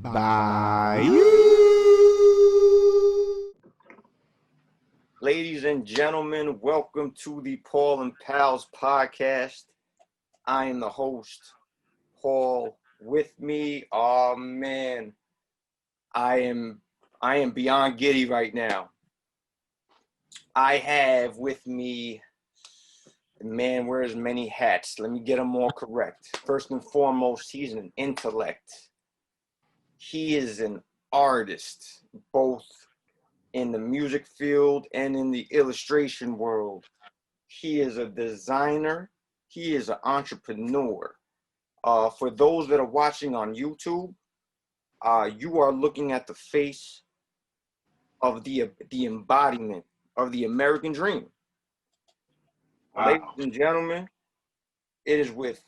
Bye. Ladies and gentlemen, welcome to the Paul and Palz podcast. I am the host, Paul. With me, oh man, I am beyond giddy right now. I have with me, man wears many hats. Let me get him all correct. First and foremost, he's an intellect. He is an artist, both in the music field and in the illustration world. He is a designer. He is an entrepreneur. For those that are watching on YouTube, you are looking at the face of the embodiment of the American dream. Wow. Ladies and gentlemen, it is with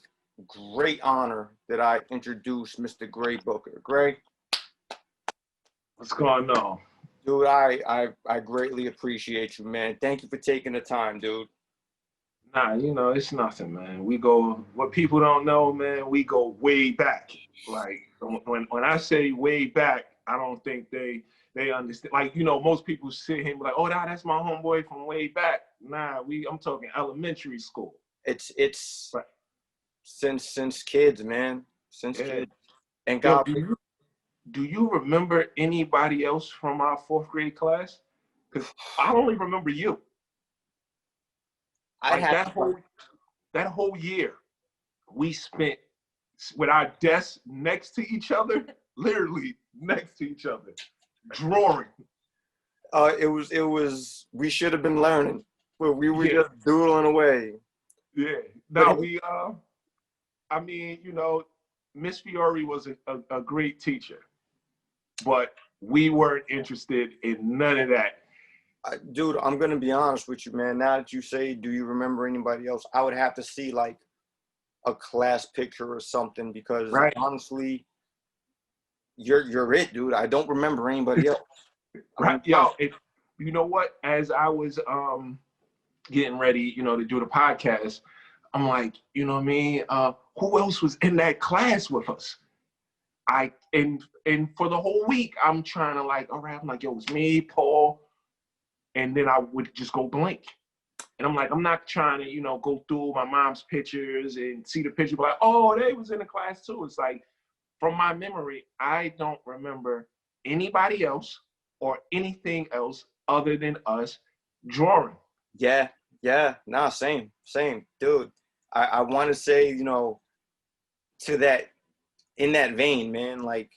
great honor that I introduce Mr. Gray Booker. Gray, what's going on? Dude, I greatly appreciate you, man. Thank you for taking the time, dude. Nah, it's nothing, man. We go, what people don't know, man, we go way back. Like, when I say way back, I don't think they understand. Like, most people sit here and be like, oh, that's my homeboy from way back. Nah, I'm talking elementary school. It's right. Since kids, man. Since kids. And God. Do you remember anybody else from our fourth grade class? Because I only remember you. That whole year, we spent with our desks next to each other, literally next to each other, drawing. It was. We should have been learning, but we were just doodling away. Yeah. Now Miss Fiore was a great teacher. But we weren't interested in none of that. Dude, I'm going to be honest with you, man. Now that you say, do you remember anybody else? I would have to see like a class picture or something because honestly, you're it, dude. I don't remember anybody else. Right. Yo, you know what? As I was getting ready, to do the podcast, I'm like, you know what I mean? Who else was in that class with us? And for the whole week, I'm trying to all right, I'm like, yo, it's me, Paul. And then I would just go blank. And I'm like, I'm not trying to, go through my mom's pictures and see the picture, but like, oh, they was in the class too. It's like, from my memory, I don't remember anybody else or anything else other than us drawing. Yeah. Nah, same, dude. I want to say, to that, in that vein, man, like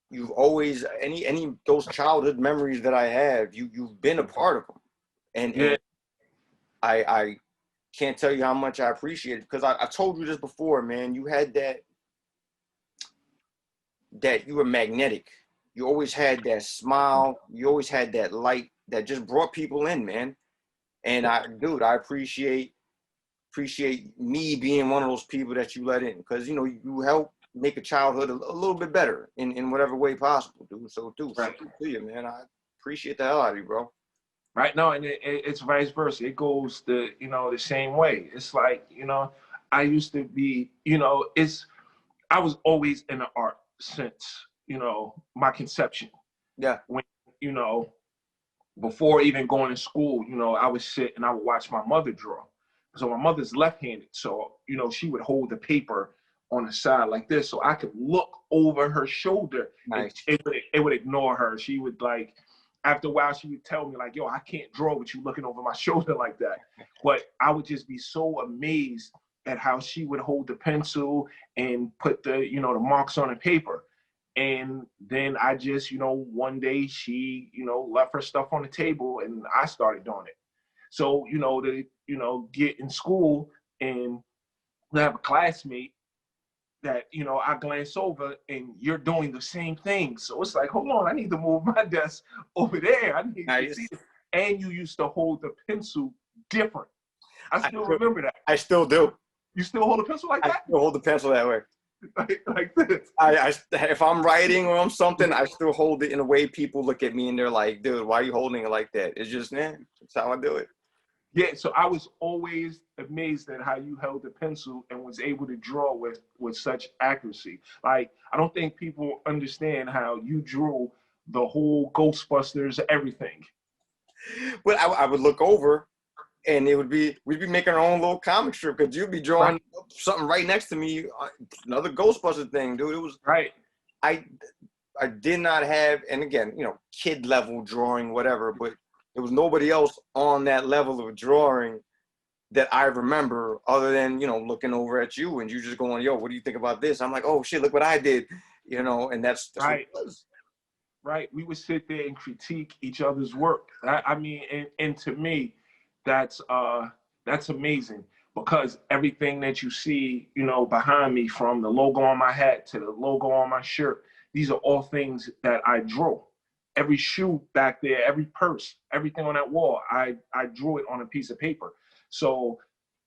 you've always any those childhood memories that I have, you've been a part of them, and I can't tell you how much I appreciate it because I told you this before, man. You had that you were magnetic. You always had that smile. You always had that light that just brought people in, man. And I appreciate me being one of those people that you let in because you help make a childhood a little bit better in whatever way possible, dude. So, right to you, man. I appreciate the hell out of you, bro. Right. No, and it's vice versa. It goes the same way. It's like, I used to be, I was always in the art since, my conception. Yeah. When, before even going to school, I would sit and I would watch my mother draw. So my mother's left-handed. So, she would hold the paper on the side like this, so I could look over her shoulder. Nice. It would ignore her. She would after a while, she would tell me yo, I can't draw with you looking over my shoulder like that. But I would just be so amazed at how she would hold the pencil and put the, the marks on the paper. And then I just, one day she, left her stuff on the table and I started doing it. So, to get in school and have a classmate that, I glance over and you're doing the same thing. So it's like, hold on, I need to move my desk over there. I need to see it. And you used to hold the pencil different. I still remember that. I still do. You still hold the pencil like that? I still hold the pencil that way. like this. If I'm writing or something, I still hold it in a way people look at me and they're like, dude, why are you holding it like that? It's just, man, that's how I do it. Yeah, so I was always amazed at how you held the pencil and was able to draw with such accuracy. Like, I don't think people understand how you drew the whole Ghostbusters, everything. Well, I would look over, and we'd be making our own little comic strip, because you'd be drawing something right next to me, another Ghostbuster thing, dude. It was Right. I did not have, and again, you know, kid level drawing, whatever, but there was nobody else on that level of drawing that I remember, other than, you know, looking over at you and you just going, yo, what do you think about this? I'm like, oh shit, look what I did, you know, and that's Right. what it was. Right. We would sit there and critique each other's work. I mean, and to me, that's amazing, because everything that you see, you know, behind me, from the logo on my hat to the logo on my shirt, these are all things that I drew. Every shoe back there, every purse, everything on that wall, I drew it on a piece of paper. So,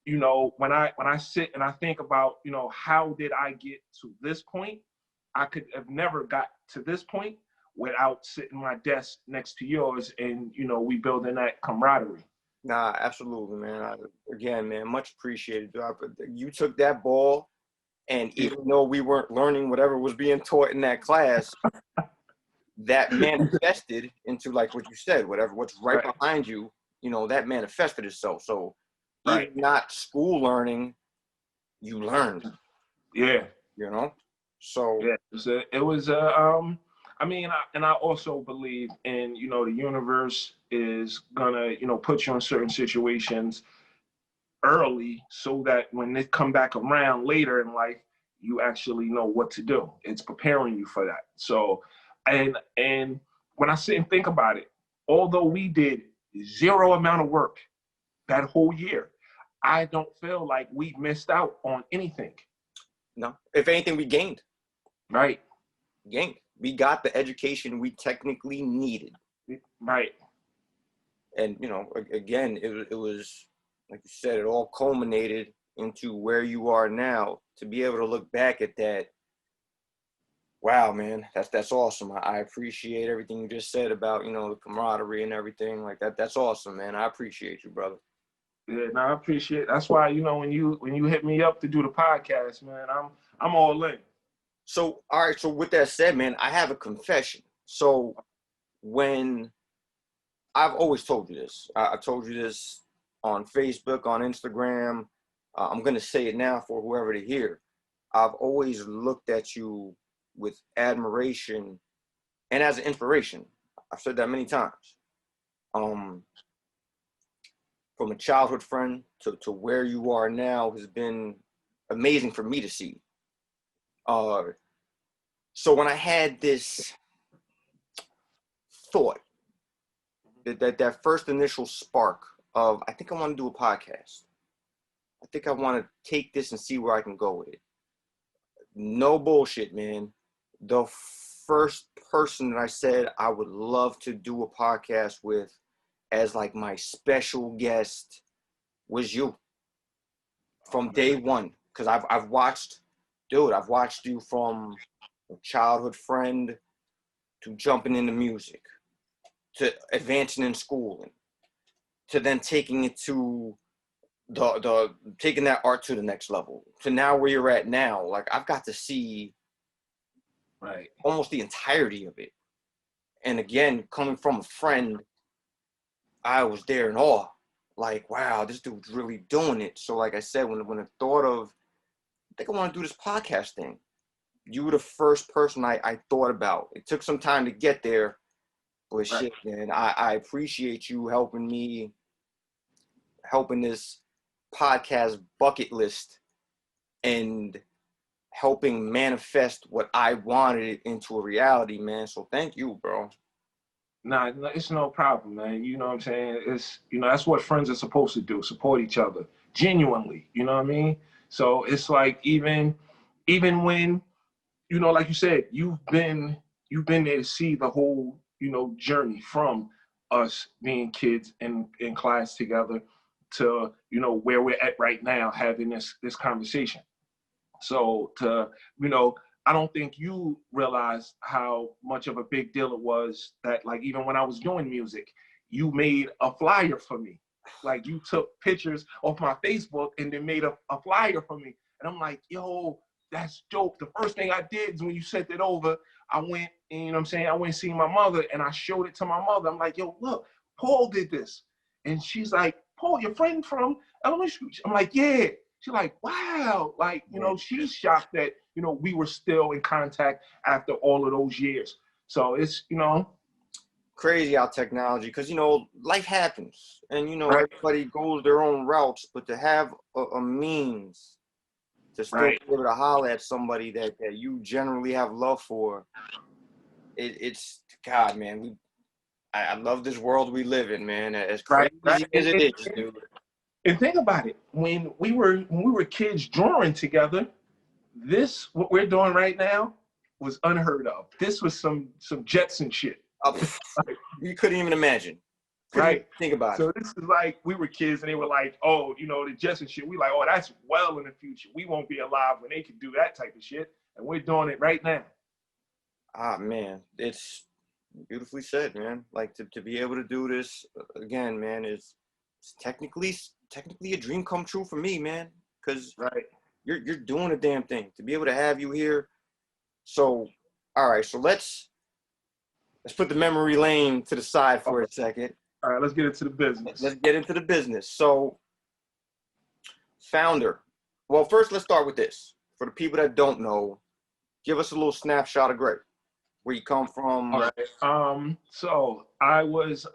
you know, when I sit and I think about, you know, how did I get to this point? I could have never got to this point without sitting my desk next to yours, and, you know, we building that camaraderie. Nah, absolutely, man. Again, man, much appreciated. You took that ball, and even though we weren't learning whatever was being taught in that class, that manifested into, like what you said, what's right behind you, you know, that manifested itself. So even not school learning, you learned. Yeah. You know? So yeah, it was I mean, I also believe in, you know, the universe is gonna, you know, put you in certain situations early, so that when they come back around later in life, you actually know what to do. It's preparing you for that. So, and when I sit and think about it, although we did zero amount of work that whole year, I don't feel like we missed out on anything. no. If anything, we gained. Right. Gained. We got the education we technically needed. Right. And, you know, again, it was, like you said, it all culminated into where you are now. To be able to look back at that, wow, man, that's awesome. I appreciate everything you just said about, you know, the camaraderie and everything like that. That's awesome, man. I appreciate you, brother. Yeah, no, I appreciate it. That's why, you know, when you hit me up to do the podcast, man, I'm all in. So, all right. So with that said, man, I have a confession. So when I've always told you this, I told you this on Facebook, on Instagram. I'm going to say it now for whoever to hear. I've always looked at you with admiration and as an inspiration. I've said that many times. From a childhood friend to where you are now has been amazing for me to see. So when I had this thought, that first initial spark of, I think I want to do a podcast. I think I want to take this and see where I can go with it. No bullshit, man. The first person that I said I would love to do a podcast with as like my special guest was you from day one. Because I've watched you from a childhood friend to jumping into music, to advancing in schooling, to then taking it to the taking that art to the next level, to now where you're at now. Like, I've got to see almost the entirety of it. And again, coming from a friend, I was there in awe. Like, wow, this dude's really doing it. So like I said, when the thought of, I think I want to do this podcast thing, you were the first person I thought about. It took some time to get there, but shit, man, I appreciate you helping this podcast bucket list and helping manifest what I wanted into a reality, man. So thank you, bro. Nah, it's no problem, man. You know what I'm saying? It's, you know, that's what friends are supposed to do, support each other genuinely. You know what I mean? So it's like, even when, you know, like you said, you've been there to see the whole, you know, journey from us being kids in class together to, you know, where we're at right now, having this conversation. So you know, I don't think you realize how much of a big deal it was that, like, even when I was doing music, you made a flyer for me. Like, you took pictures off my Facebook and then made a flyer for me. And I'm like, yo, that's dope. The first thing I did is when you sent it over, I went, and, you know what I'm saying? I went and seen my mother and I showed it to my mother. I'm like, yo, look, Paul did this. And she's like, Paul, your friend from elementary school? I'm like, yeah. She's like, wow. Like, you know, she's shocked that, you know, we were still in contact after all of those years. So it's, you know, crazy how technology, because, you know, life happens and, you know, right. everybody goes their own routes, but to have a means to still Right. be able to holler at somebody that you generally have love for, it's God, man. I love this world we live in, man. As crazy Right. as it is, dude. And think about it. When we were kids drawing together, this, what we're doing right now, was unheard of. This was some Jetson shit. You couldn't even imagine. Right. Think about it. So this is like, we were kids and they were like, oh, you know, the Jetson shit. We like, oh, that's well in the future. We won't be alive when they can do that type of shit. And we're doing it right now. Ah, man, it's beautifully said, man. Like, to be able to do this again, man, it's technically a dream come true for me, man. Because right, you're doing a damn thing. To be able to have you here. So, all right, so let's put the memory lane to the side for a second. All right, let's get into the business. Let's get into the business. So, founder. Well, first, let's start with this. For the people that don't know, give us a little snapshot of Gray. Where you come from. All right. So I was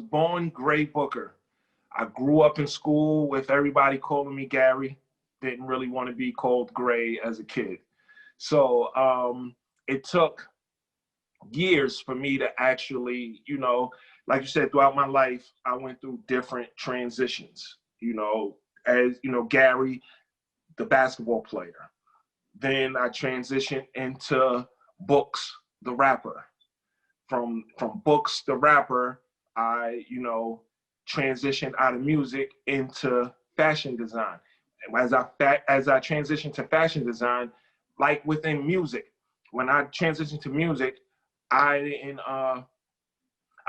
born Gray Booker. I grew up in school with everybody calling me Gary. Didn't really want to be called Gray as a kid. So it took years for me to actually, you know, like you said, throughout my life, I went through different transitions, you know, as, you know, Gary, the basketball player. Then I transitioned into Books, the rapper. From Books, the rapper, I, you know, transitioned out of music into fashion design. And as I transitioned to fashion design, like within music, when I transitioned to music, I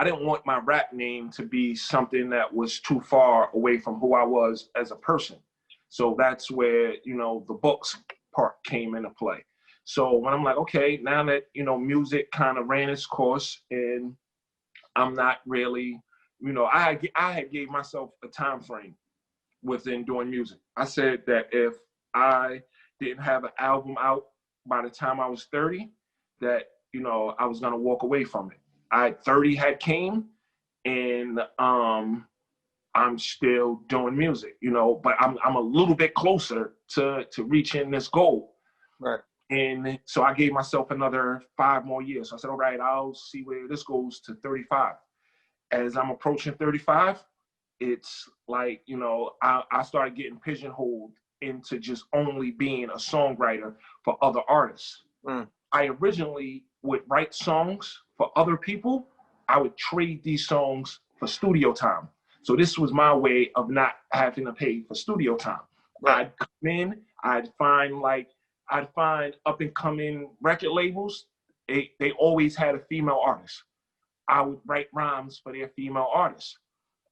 didn't want my rap name to be something that was too far away from who I was as a person. So that's where, you know, the Books part came into play. So when I'm like, okay, now that, you know, music kind of ran its course and I'm not really, you know, I had gave myself a time frame within doing music. I said that if I didn't have an album out by the time I was 30, that, you know, I was gonna walk away from it. 30 had came and I'm still doing music, you know, but I'm a little bit closer to reaching this goal. Right. And so I gave myself another 5 more years. So I said, all right, I'll see where this goes to 35. As I'm approaching 35, it's like, you know, I started getting pigeonholed into just only being a songwriter for other artists. I originally would write songs for other people. I would trade these songs for studio time. So this was my way of not having to pay for studio time. Right. I'd come in, I'd find up and coming record labels. They always had a female artist. I would write rhymes for their female artists.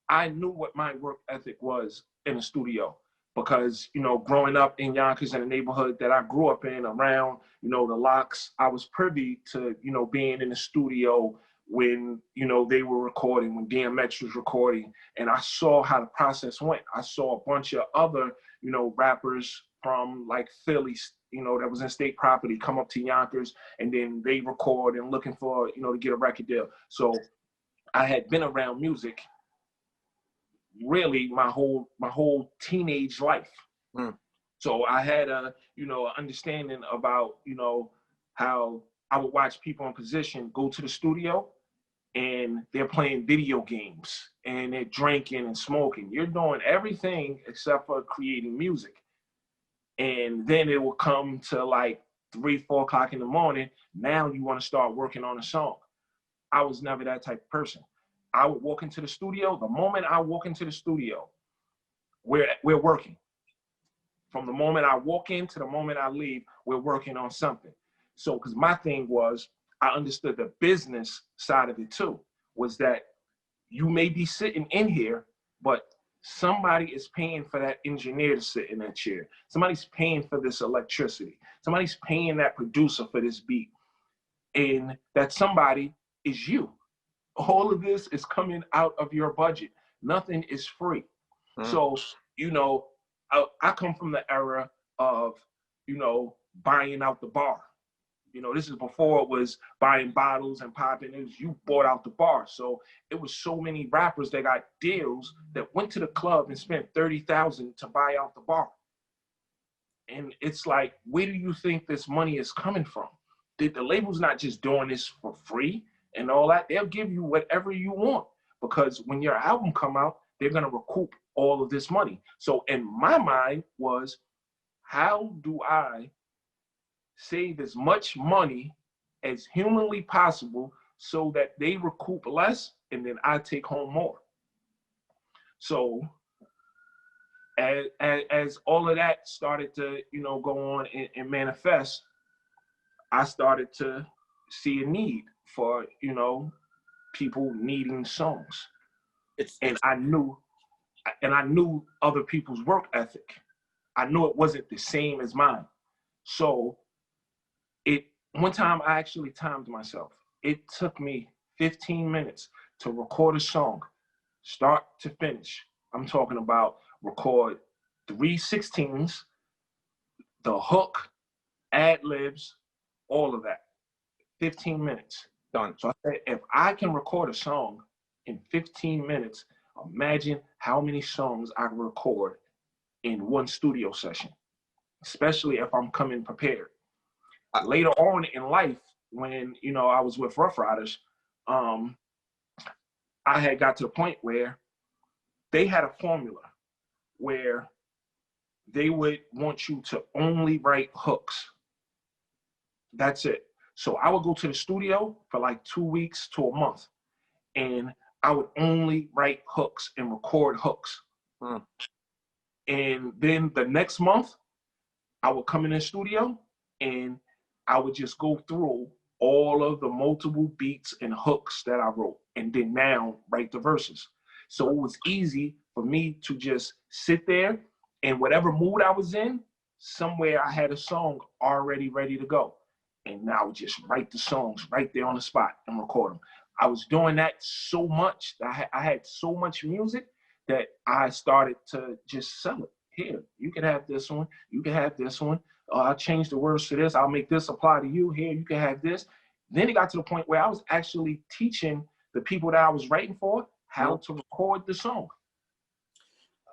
I knew what my work ethic was in the studio because, you know, growing up in Yonkers in the neighborhood that I grew up in around, you know, the Locks, I was privy to, you know, being in the studio when, you know, they were recording, when DMX was recording, and I saw how the process went. I saw a bunch of other, you know, rappers from like Philly, you know, that was in state property come up to Yonkers and then they record and looking for, you know, to get a record deal. So I had been around music really my whole teenage life. So I had a, you know, understanding about, you know, how I would watch people in position go to the studio and they're playing video games and they're drinking and smoking. You're doing everything except for creating music. And then it will come to like 3, 4 o'clock in the morning. Now you want to start working on a song. I was never that type of person. I would walk into the studio. The moment I walk into the studio, we're working. From the moment I walk in to the moment I leave, we're working on something. So, because my thing was, I understood the business side of it too, was that you may be sitting in here, but somebody is paying for that engineer to sit in that chair. Somebody's paying for this electricity. Somebody's paying that producer for this beat. And that somebody is you. All of this is coming out of your budget. Nothing is free. So, you know, I come from the era of, you know, buying out the bar. You know, this is before it was buying bottles and popping. It was you bought out the bar. So it was so many rappers that got deals that went to the club and spent $30,000 to buy out the bar. And it's like, where do you think this money is coming from? The label's not just doing this for free and all that. They'll give you whatever you want, because when your album come out, they're gonna recoup all of this money. So in my mind was, how do I save as much money as humanly possible so that they recoup less and then I take home more? So as all of that started to, you know, go on and manifest, I started to see a need for, you know, people needing songs. I knew other people's work ethic. I knew it wasn't the same as mine. So one time I actually timed myself. It took me 15 minutes to record a song, start to finish. I'm talking about record 3/16s, the hook, ad-libs, all of that. 15 minutes. Done. So I said, if I can record a song in 15 minutes, imagine how many songs I can record in one studio session, especially if I'm coming prepared. Later on in life, when, you know, I was with Ruff Ryders, I had got to the point where they had a formula where they would want you to only write hooks. That's it. So I would go to the studio for like 2 weeks to a month, and I would only write hooks and record hooks. And then the next month, I would come in the studio and I would just go through all of the multiple beats and hooks that I wrote, and then now write the verses. So it was easy for me to just sit there, and whatever mood I was in, somewhere I had a song already ready to go. And now I would just write the songs right there on the spot and record them. I was doing that so much, I had so much music that I started to just sell it. Here, you can have this one, you can have this one. I'll change the words to this, I'll make this apply to you. Here, you can have this. Then it got to the point where I was actually teaching the people that I was writing for how to record the song.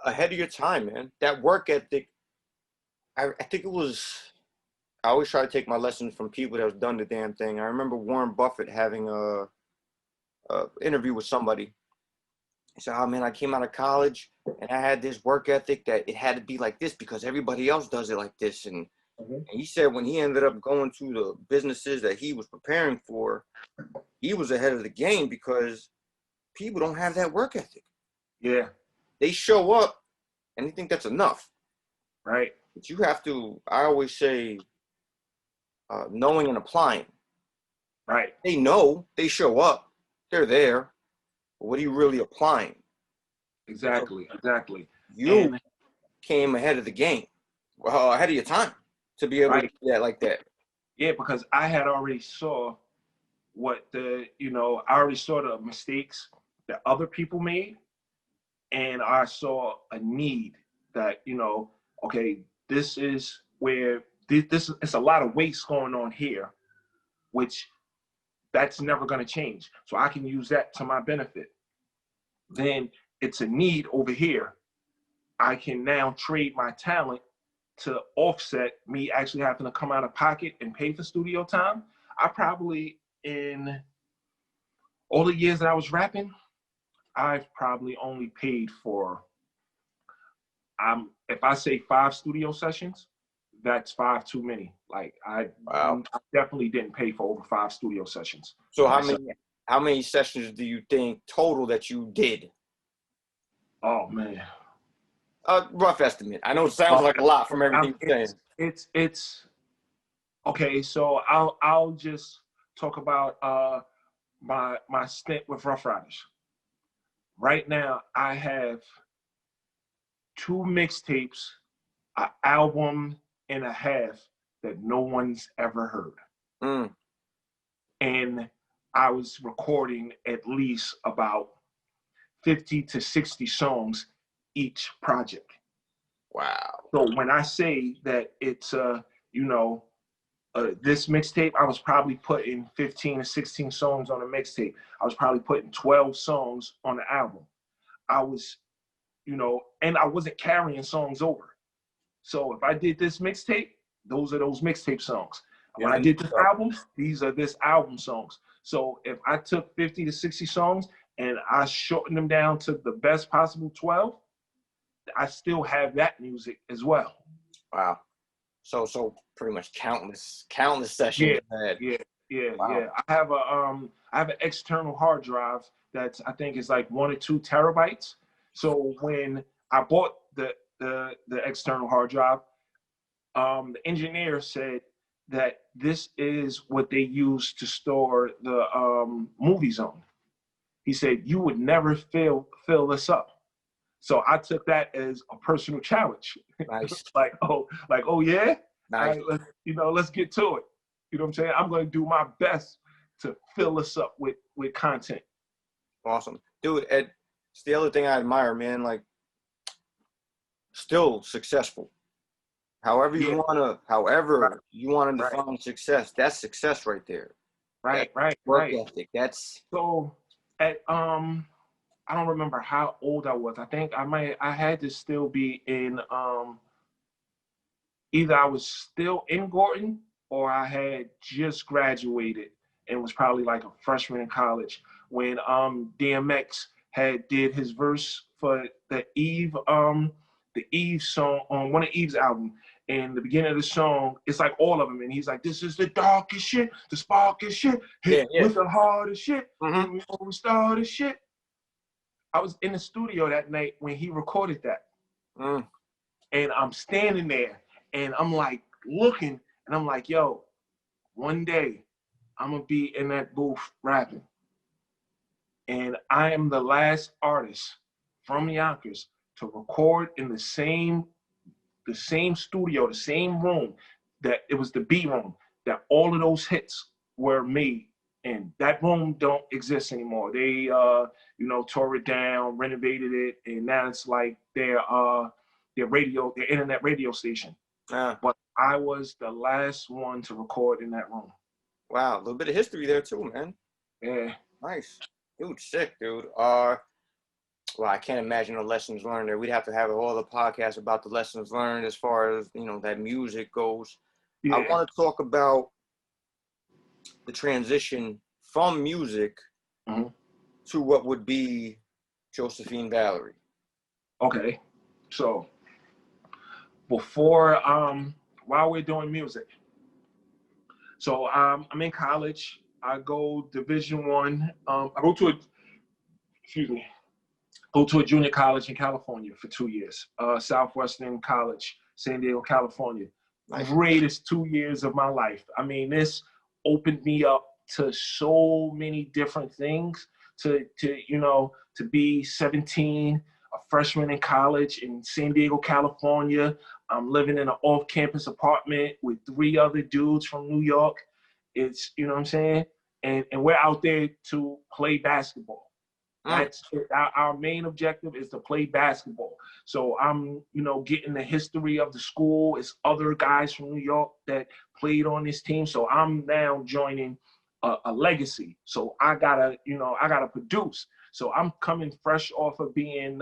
Ahead of your time, man. That work ethic, I think it was, I always try to take my lessons from people that have done the damn thing. I remember Warren Buffett having a interview with somebody. He said, oh man, I came out of college and I had this work ethic that it had to be like this because everybody else does it like this. And he said when he ended up going to the businesses that he was preparing for, he was ahead of the game because people don't have that work ethic. Yeah. They show up and they think that's enough. Right. But you have to, I always say, knowing and applying. Right. They know, they show up, they're there. But what are you really applying? Exactly. Exactly. You came ahead of the game, ahead of your time to be able to do that like that. Yeah, because I had already saw what I already saw the mistakes that other people made. And I saw a need that, okay, this is where it's a lot of waste going on here, which that's never going to change. So I can use that to my benefit. Then it's a need over here. I can now trade my talent to offset me actually having to come out of pocket and pay for studio time. I probably, in all the years that I was rapping, I've probably only paid for, if I say 5 studio sessions, that's 5 too many. Like I definitely didn't pay for over 5 studio sessions. So how many sessions do you think total that you did? Oh man. Rough estimate. I know it sounds like a lot from everything you're saying. It's okay. So I'll just talk about my stint with Ruff Ryders. Right now, I have 2 mixtapes, an album and a half that no one's ever heard. Mm. And I was recording at least about 50 to 60 songs each project. Wow. So when I say that it's, this mixtape, I was probably putting 15 to 16 songs on a mixtape. I was probably putting 12 songs on the album. I was, and I wasn't carrying songs over. So if I did this mixtape, those are those mixtape songs. When I did this album, these are this album songs. So if I took 50 to 60 songs and I shortened them down to the best possible 12, I still have that music as well. Wow. So pretty much countless sessions. Yeah. I have an external hard drive that's, I think is like 1 or 2 terabytes. So when I bought the external hard drive, the engineer said that this is what they use to store the movie zone. He said, you would never fill this up. So I took that as a personal challenge. Nice. oh yeah? Nice. All right, let's get to it. You know what I'm saying? I'm going to do my best to fill us up with content. Awesome. Dude, Ed, it's the other thing I admire, man, like, still successful. However you want to define success, that's success right there. Right. Work ethic. That's so at I don't remember how old I was. I think I had to still be in either I was still in Gorton or I had just graduated and was probably like a freshman in college when DMX did his verse for the Eve song on one of Eve's album. And the beginning of the song, it's like all of them. And he's like, this is the darkest shit, the sparkest shit, hit with the hardest shit, and we always started shit. I was in the studio that night when he recorded that. And I'm standing there and I'm like looking and I'm like, yo, one day I'm gonna be in that booth rapping. And I am the last artist from Yonkers to record in the same studio, the same room that it was the B room that all of those hits were made. And that room don't exist anymore. They tore it down, renovated it, and now it's like their internet radio station. But I was the last one to record in that room. Wow, a little bit of history there too, man. Yeah. Nice. Dude, sick, dude. Well, I can't imagine the lessons learned there. We'd have to have all the podcasts about the lessons learned as far as, that music goes. Yeah. I want to talk about the transition from music to what would be Josephine Valerie. Okay. So before, while we're doing music, so I'm in college. I go Division I. I go to a junior college in California for 2 years. Southwestern College, San Diego, California. Nice. Greatest 2 years of my life. I mean, this opened me up to so many different things. To be 17, a freshman in college in San Diego, California. I'm living in an off-campus apartment with 3 other dudes from New York. It's, you know what I'm saying? And we're out there to play basketball. That's our main objective is to play basketball. So I'm, getting the history of the school. It's other guys from New York that played on this team. So I'm now joining a legacy. So I gotta produce. So I'm coming fresh off of being,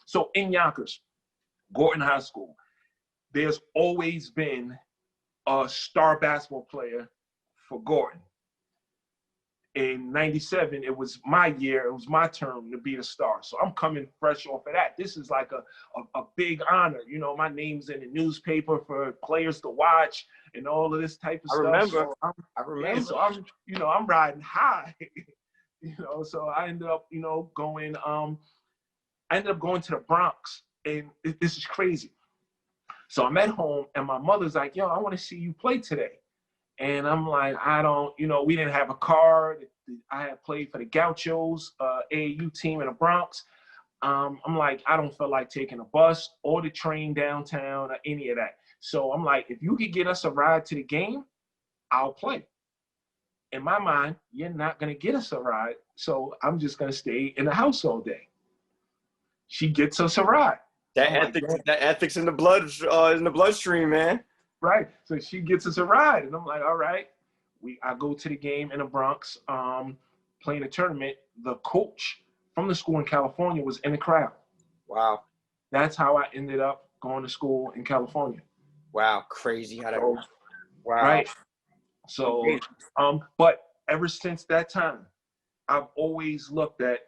so in Yonkers, Gorton High School, there's always been a star basketball player for Gorton. In 97, it was my year. It was my turn to be the star. So I'm coming fresh off of that. This is like a big honor. My name's in the newspaper for players to watch and all of this type of stuff. I remember. So I'm riding high. So I ended up, going to the Bronx, and this is crazy. So I'm at home, and my mother's like, yo, I want to see you play today. And I'm like, I don't, we didn't have a car. I had played for the Gauchos, AAU team in the Bronx. I'm like, I don't feel like taking a bus or the train downtown or any of that. So I'm like, if you could get us a ride to the game, I'll play. In my mind, you're not going to get us a ride, so I'm just going to stay in the house all day. She gets us a ride. That ethics in the bloodstream, man. Right. So she gets us a ride, and I'm like, all right. I go to the game in the Bronx, playing a tournament. The coach from the school in California was in the crowd. Wow. That's how I ended up going to school in California. Wow, crazy how that works. Wow. Right. So, but ever since that time, I've always looked at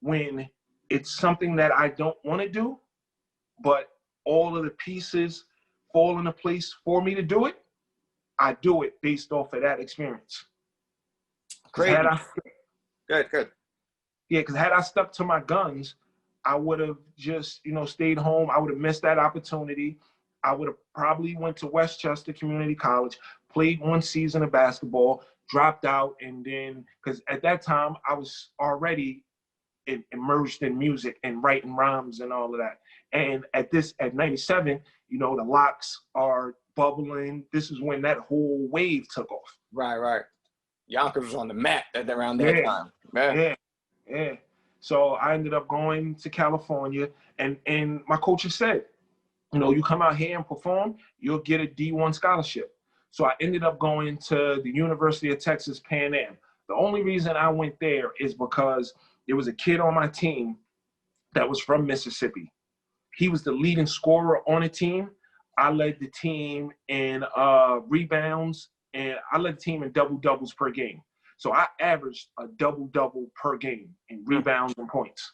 when it's something that I don't want to do, but all of the pieces fall into place for me to do it, I do it based off of that experience. Great. Good. Yeah, because had I stuck to my guns, I would have just, stayed home. I would have missed that opportunity. I would have probably went to Westchester Community College, played 1 season of basketball, dropped out, and then, because at that time, I was already immersed in music and writing rhymes and all of that. And at 97, the locks are bubbling. This is when that whole wave took off. Right. Yonkers was on the map around that time. Man. Yeah. So I ended up going to California, and my coach said, you come out here and perform, you'll get a D1 scholarship. So I ended up going to the University of Texas Pan Am. The only reason I went there is because there was a kid on my team that was from Mississippi. He was the leading scorer on the team. I led the team in rebounds, and I led the team in double-doubles per game. So I averaged a double-double per game in rebounds and points.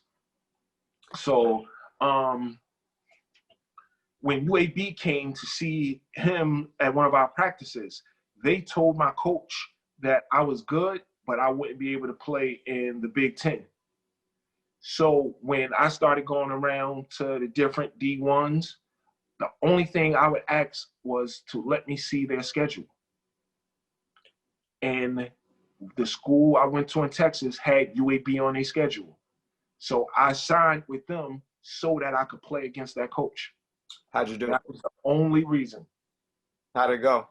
So when UAB came to see him at one of our practices, they told my coach that I was good, but I wouldn't be able to play in the Big Ten. So when I started going around to the different D1s, the only thing I would ask was to let me see their schedule. And the school I went to in Texas had UAB on their schedule. So I signed with them so that I could play against that coach. How'd you do? That was the only reason. How'd it go?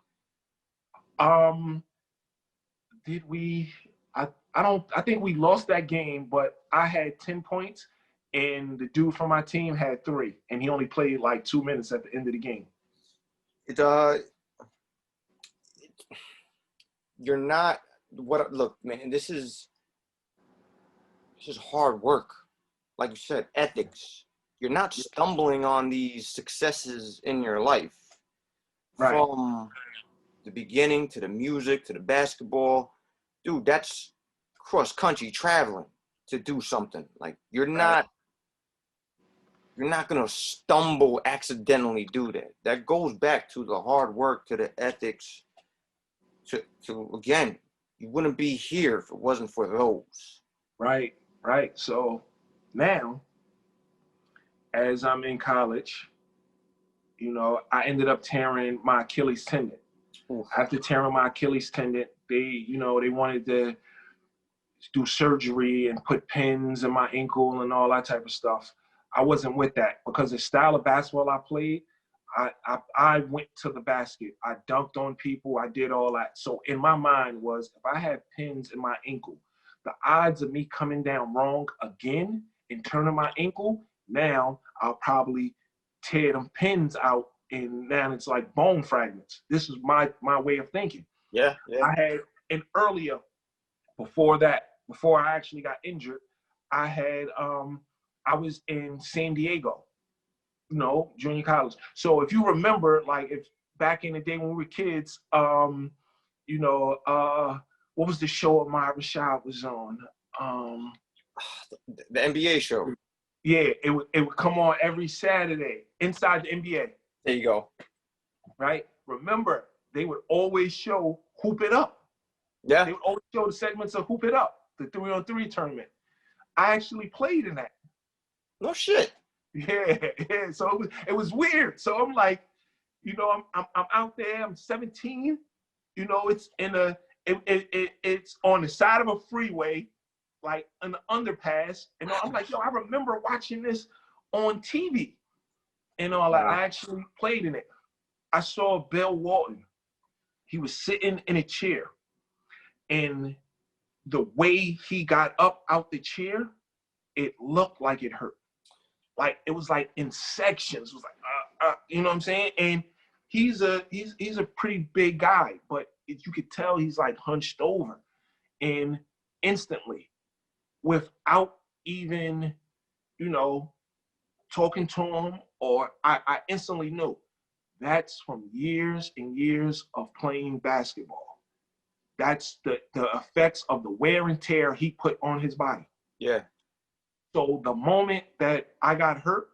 Did we? I think we lost that game, but I had 10 points, and the dude from my team had 3, and he only played like 2 minutes at the end of the game. You're not look, man, this is hard work. Like you said, ethics. You're not stumbling on these successes in your life. Right. From the beginning to the music to the basketball. Dude, that's cross-country traveling to do something. Like, you're not going to stumble, accidentally do that. That goes back to the hard work, to the ethics, to again, you wouldn't be here if it wasn't for those. Right. So now, as I'm in college, I ended up tearing my Achilles tendon. Ooh. After tearing my Achilles tendon, they wanted to do surgery and put pins in my ankle and all that type of stuff. I wasn't with that because the style of basketball I played, I went to the basket. I dunked on people. I did all that. So in my mind was, if I had pins in my ankle, the odds of me coming down wrong again and turning my ankle, now I'll probably tear them pins out, and now it's like bone fragments. This is my way of thinking. Yeah. I had an earlier, before I actually got injured, I had I was in San Diego, junior college. So if you remember, like, if back in the day when we were kids, what was the show Amar Rashad was on? The NBA show. Yeah, it would come on every Saturday, Inside the NBA. There you go. Right? Remember, they would always show Hoop It Up. Yeah. They would always show the segments of Hoop It Up, the 3-on-3 tournament. I actually played in that. No shit. Yeah. So it was weird. So I'm like, I'm out there. I'm 17. It's it's on the side of a freeway like an underpass. And I'm like, yo, I remember watching this on TV and all that. Wow. I actually played in it. I saw Bill Walton. He was sitting in a chair, and the way he got up out the chair, it looked like it hurt. Like it was like in sections. It was like, you know what I'm saying? And he's a pretty big guy, but you could tell he's like hunched over. And instantly, without even, you know, talking to him, or I instantly knew that's from years and years of playing basketball. That's the effects of the wear and tear he put on his body. Yeah. So the moment that I got hurt,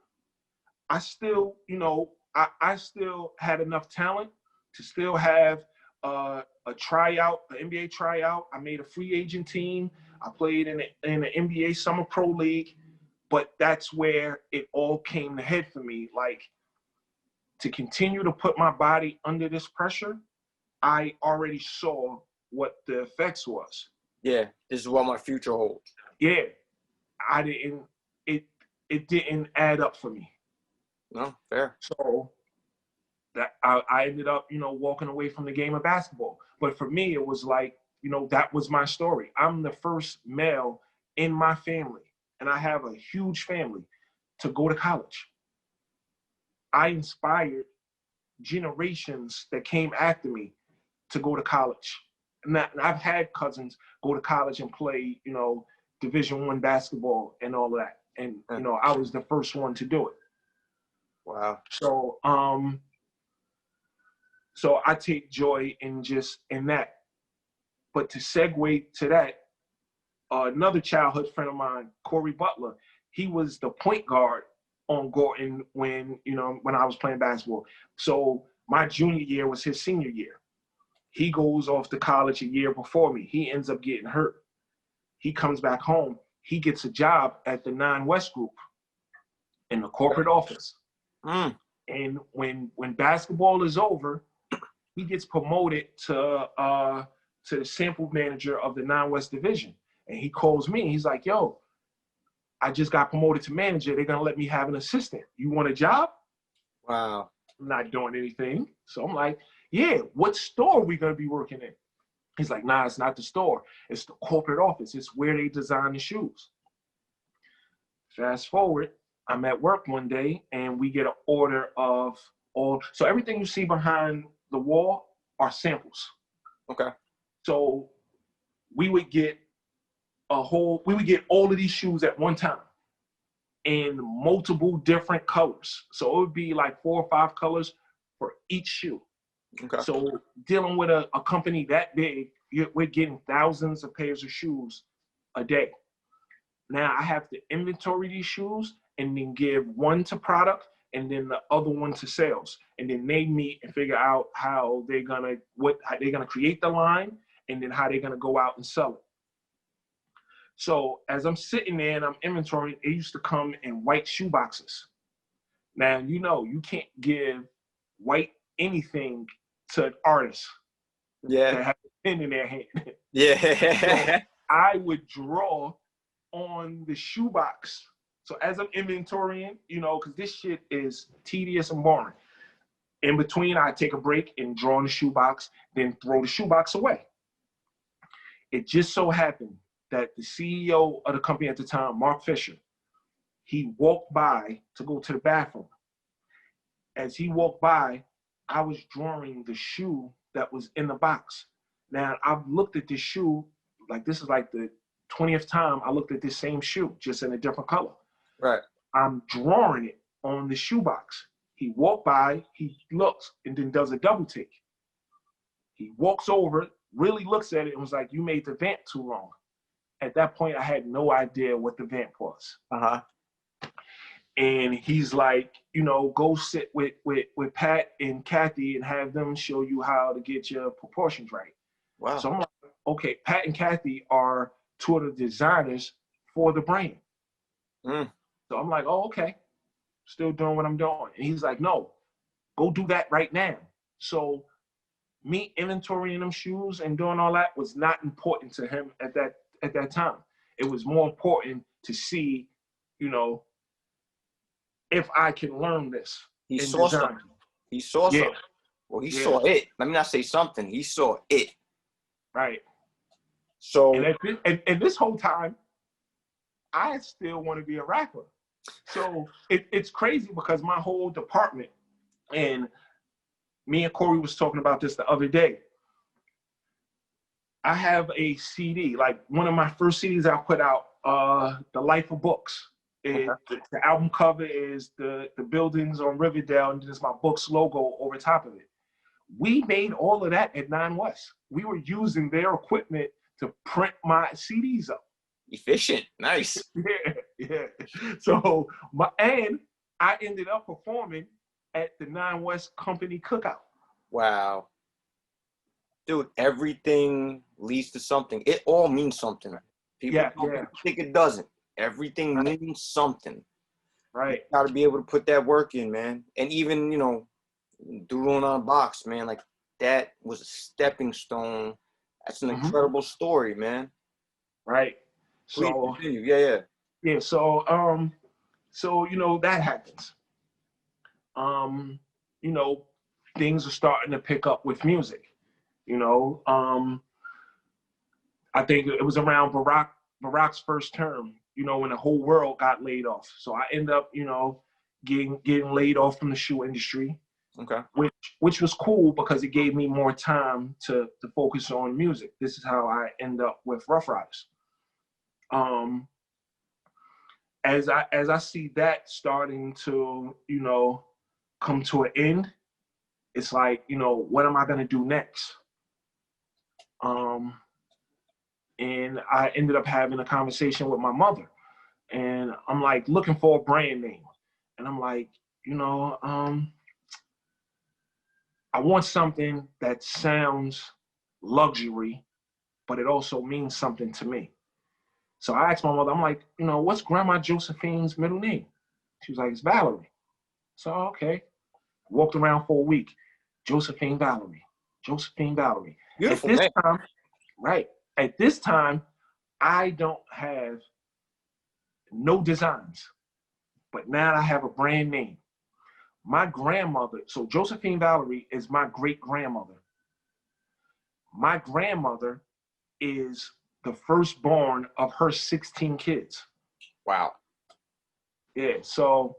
I still, you know, I still had enough talent to still have a tryout, an NBA tryout. I made a free agent team. I played in the NBA Summer Pro League, but that's where it all came to head for me. Like, to continue to put my body under this pressure, I already saw what the effects was. Yeah, this is what my future holds. Yeah, it didn't add up for me. No, fair. So that I ended up, you know, walking away from the game of basketball. But for me, it was like, you know, that was my story. I'm the first male in my family, and I have a huge family, to go to college. I inspired generations that came after me to go to college. And I've had cousins go to college and play, you know, Division I basketball and all of that. And, you know, I was the first one to do it. Wow. So I take joy in that. But to segue to that, another childhood friend of mine, Corey Butler, he was the point guard on Gorton when I was playing basketball. So my junior year was his senior year. He goes off to college a year before me. He ends up getting hurt. He comes back home. He gets a job at the 9 West Group in the corporate office. Mm. And when basketball is over, he gets promoted to the sample manager of the 9 West division. And he calls me. He's like, yo, I just got promoted to manager. They're going to let me have an assistant. You want a job? Wow. I'm not doing anything. So I'm like, yeah, what store are we going to be working in? He's like, nah, it's not the store. It's the corporate office. It's where they design the shoes. Fast forward, I'm at work one day, and we get an order of all. So everything you see behind the wall are samples. Okay. So we would get all of these shoes at one time in multiple different colors. So it would be like 4 or 5 colors for each shoe. Okay. So dealing with a company that big, we're getting thousands of pairs of shoes a day. Now I have to inventory these shoes and then give one to product and then the other one to sales. And then they meet and figure out how they're gonna create the line and then how they're gonna go out and sell it. So as I'm sitting there and I'm inventorying, it used to come in white shoe boxes. Now, you know, you can't give white anything to an artist that have a pen in their hand. Yeah. So I would draw on the shoebox. So as I'm inventorying, you know, because this shit is tedious and boring. In between, I take a break and draw on the shoebox, then throw the shoebox away. It just so happened that the CEO of the company at the time, Mark Fisher, he walked by to go to the bathroom. As he walked by, I was drawing the shoe that was in the box. Now, I've looked at this shoe, like this is like the 20th time I looked at this same shoe, just in a different color. Right. I'm drawing it on the shoebox. He walked by, he looks, and then does a double take. He walks over, really looks at it, and was like, you made the vamp too long. At that point, I had no idea what the vamp was. Uh-huh. And he's like, you know, go sit with Pat and Kathy and have them show you how to get your proportions right. Wow. So I'm like, okay, Pat and Kathy are 2 of the designers for the brand. Mm. So I'm like, oh, okay. Still doing what I'm doing. And he's like, no, go do that right now. So me inventorying them shoes and doing all that was not important to him at that time. It was more important to see, you know, if I can learn this He in saw design. something. He saw Yeah. something. Well, he Yeah. saw it. Let me not say something. He saw it. Right. So, And this whole time, I still want to be a rapper. So it's crazy because my whole department, and me and Corey was talking about this the other day. I have a CD, like one of my first CDs I put out, The Life of Books. The album cover is the buildings on Riverdale, and there's my Books logo over top of it. We made all of that at 9 West. We were using their equipment to print my CDs up. efficient. Nice. Yeah. So and I ended up performing at the 9 West Company Cookout. Wow. Dude, everything leads to something. It all means something. People think it doesn't. Everything means something. Right. You gotta be able to put that work in, man. And even, doing on a box, man, like that was a stepping stone. That's an incredible story, man. Right. Please So continue. Yeah. Yeah, so that happens. Things are starting to pick up with music. I think it was around Barack's first term, when the whole world got laid off. So I end up, getting laid off from the shoe industry. Okay. Which was cool because it gave me more time to focus on music. This is how I end up with Ruff Ryders. As I see that starting to, come to an end, it's like, what am I gonna do next? And I ended up having a conversation with my mother, and I'm like looking for a brand name, and I'm like, I want something that sounds luxury, but it also means something to me. So I asked my mother, I'm like, what's Grandma Josephine's middle name? She was like, it's Valerie. So, okay. Walked around for a week. Josephine Valerie. Beautiful name. At this time, I don't have no designs, but now I have a brand name. My grandmother, so Josephine Valerie is my great-grandmother. My grandmother is the firstborn of her 16 kids. Wow. Yeah, so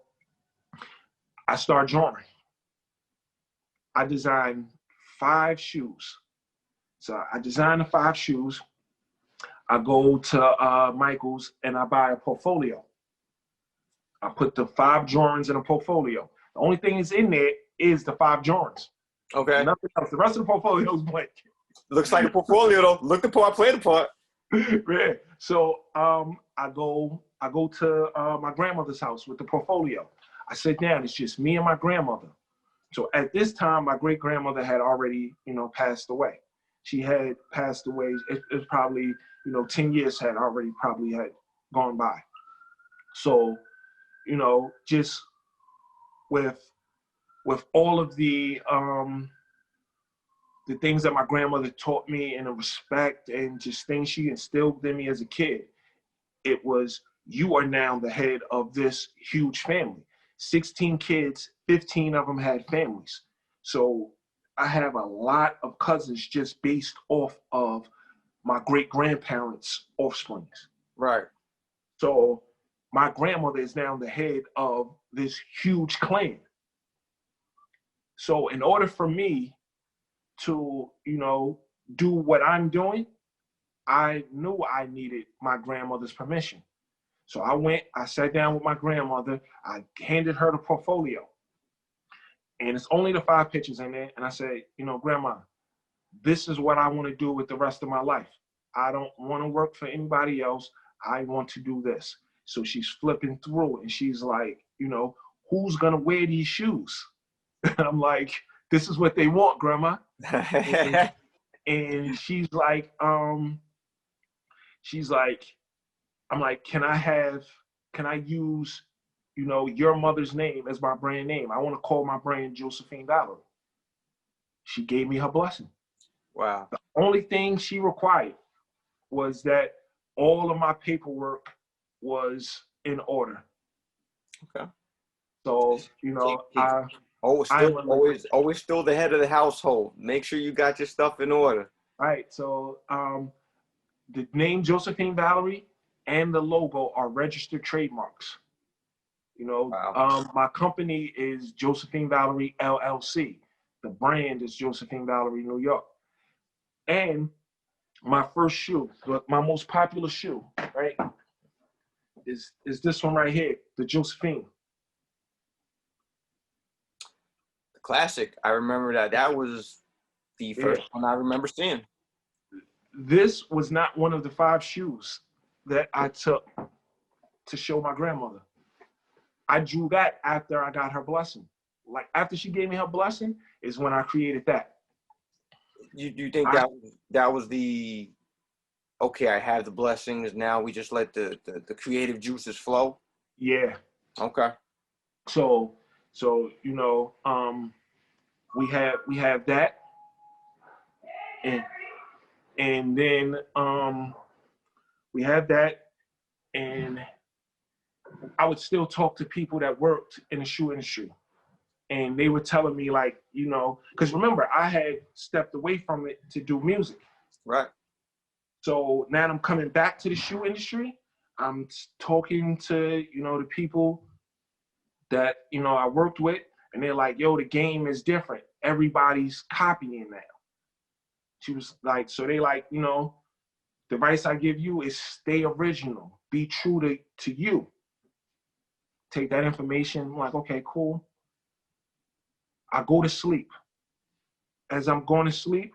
I start drawing. I designed 5 shoes. So I designed the 5 shoes. I go to Michael's and I buy a portfolio. I put the 5 drawings in a portfolio. The only thing that's in there is the 5 drawings. Okay. Nothing else. The rest of the portfolio is blank. Looks like a portfolio though. Look the part, play the part. Yeah. So I go to my grandmother's house with the portfolio. I sit down. It's just me and my grandmother. So at this time, my great grandmother had already, passed away. She had passed away. It was probably, 10 years had gone by. So, just with all of the things that my grandmother taught me and the respect and just things she instilled in me as a kid, it was, you are now the head of this huge family. 16 kids, 15 of them had families. So I have a lot of cousins just based off of my great-grandparents' offsprings. Right. So my grandmother is now the head of this huge clan. So in order for me to, do what I'm doing, I knew I needed my grandmother's permission. So I sat down with my grandmother, I handed her the portfolio. And it's only the 5 pictures in there. And I said, Grandma, this is what I want to do with the rest of my life. I don't want to work for anybody else. I want to do this. So she's flipping through and she's like, who's going to wear these shoes? And I'm like, this is what they want, Grandma. And she's like, I'm like, can I use, your mother's name as my brand name? I want to call my brand Josephine Valerie. She gave me her blessing. Wow. The only thing she required was that all of my paperwork was in order. Okay. So, you know, always still the head of the household. Make sure you got your stuff in order. Right. So the name Josephine Valerie and the logo are registered trademarks. You know, wow. My company is Josephine Valerie LLC. The brand is Josephine Valerie New York. And my first shoe, my most popular shoe, right, is this one right here, the Josephine. The classic. I remember that. That was the first one I remember seeing. This was not one of the 5 shoes that I took to show my grandmother. I drew that after I got her blessing. Like after she gave me her blessing is when I created that. You think that was the, okay, I have the blessings, now we just let the creative juices flow? Yeah. Okay. So you know, we have that, and then we have that, and I would still talk to people that worked in the shoe industry, and they were telling me, like, you know, because remember, I had stepped away from it to do music. Right. So now I'm coming back to the shoe industry. I'm talking to, you know, the people that, you know, I worked with, and they're like, yo, the game is different. Everybody's copying now. She was like, so they like, you know, the advice I give you is stay original. Be true to you. Take that information. I'm like, okay, cool. I go to sleep. As I'm going to sleep,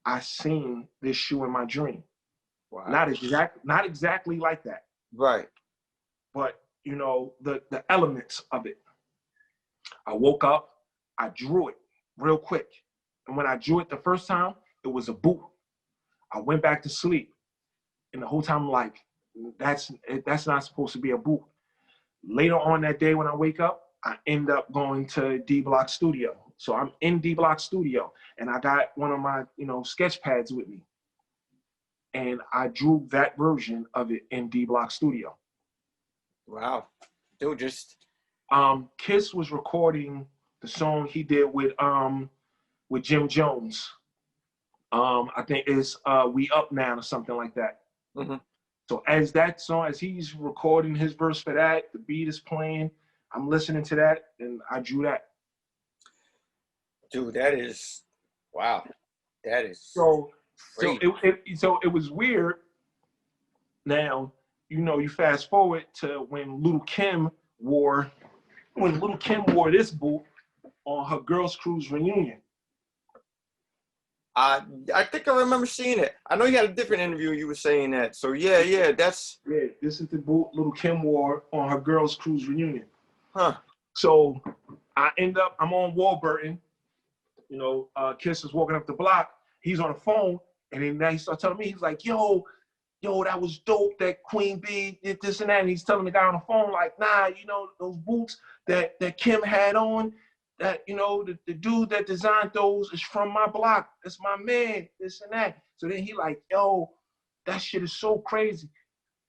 I seen this shoe in my dream. Wow. Not exactly like that. Right. But, you know, the elements of it. I woke up, I drew it real quick. And when I drew it the first time, it was a boot. I went back to sleep. And the whole time I'm like, that's not supposed to be a boot. Later on that day when I wake up, I end up going to D Block Studio. So I'm in D Block Studio, and I got one of my, you know, sketch pads with me. And I drew that version of it in D Block Studio. Wow. Dude, just Kiss was recording the song he did with Jim Jones. I think it's We Up Now or something like that. Mm-hmm. So as that song, as he's recording his verse for that, the beat is playing, I'm listening to that, and I drew that. Dude, that is, wow. That is so crazy. So it was weird. Now, you know, you fast forward to when Little Kim wore this boot on her Girls Cruise reunion. I think I remember seeing it. I know you had a different interview. You were saying that. So yeah, this is the boot Little Kim wore on her Girls Cruise reunion. Huh. So I'm on Warburton. You know, Kiss is walking up the block. He's on the phone, and then now he starts telling me, he's like, yo, that was dope. That Queen Bee did this and that. And he's telling the guy on the phone, like, nah, you know, those boots that Kim had on, that, you know, the dude that designed those is from my block. That's my man, this and that. So then he like, yo, that shit is so crazy.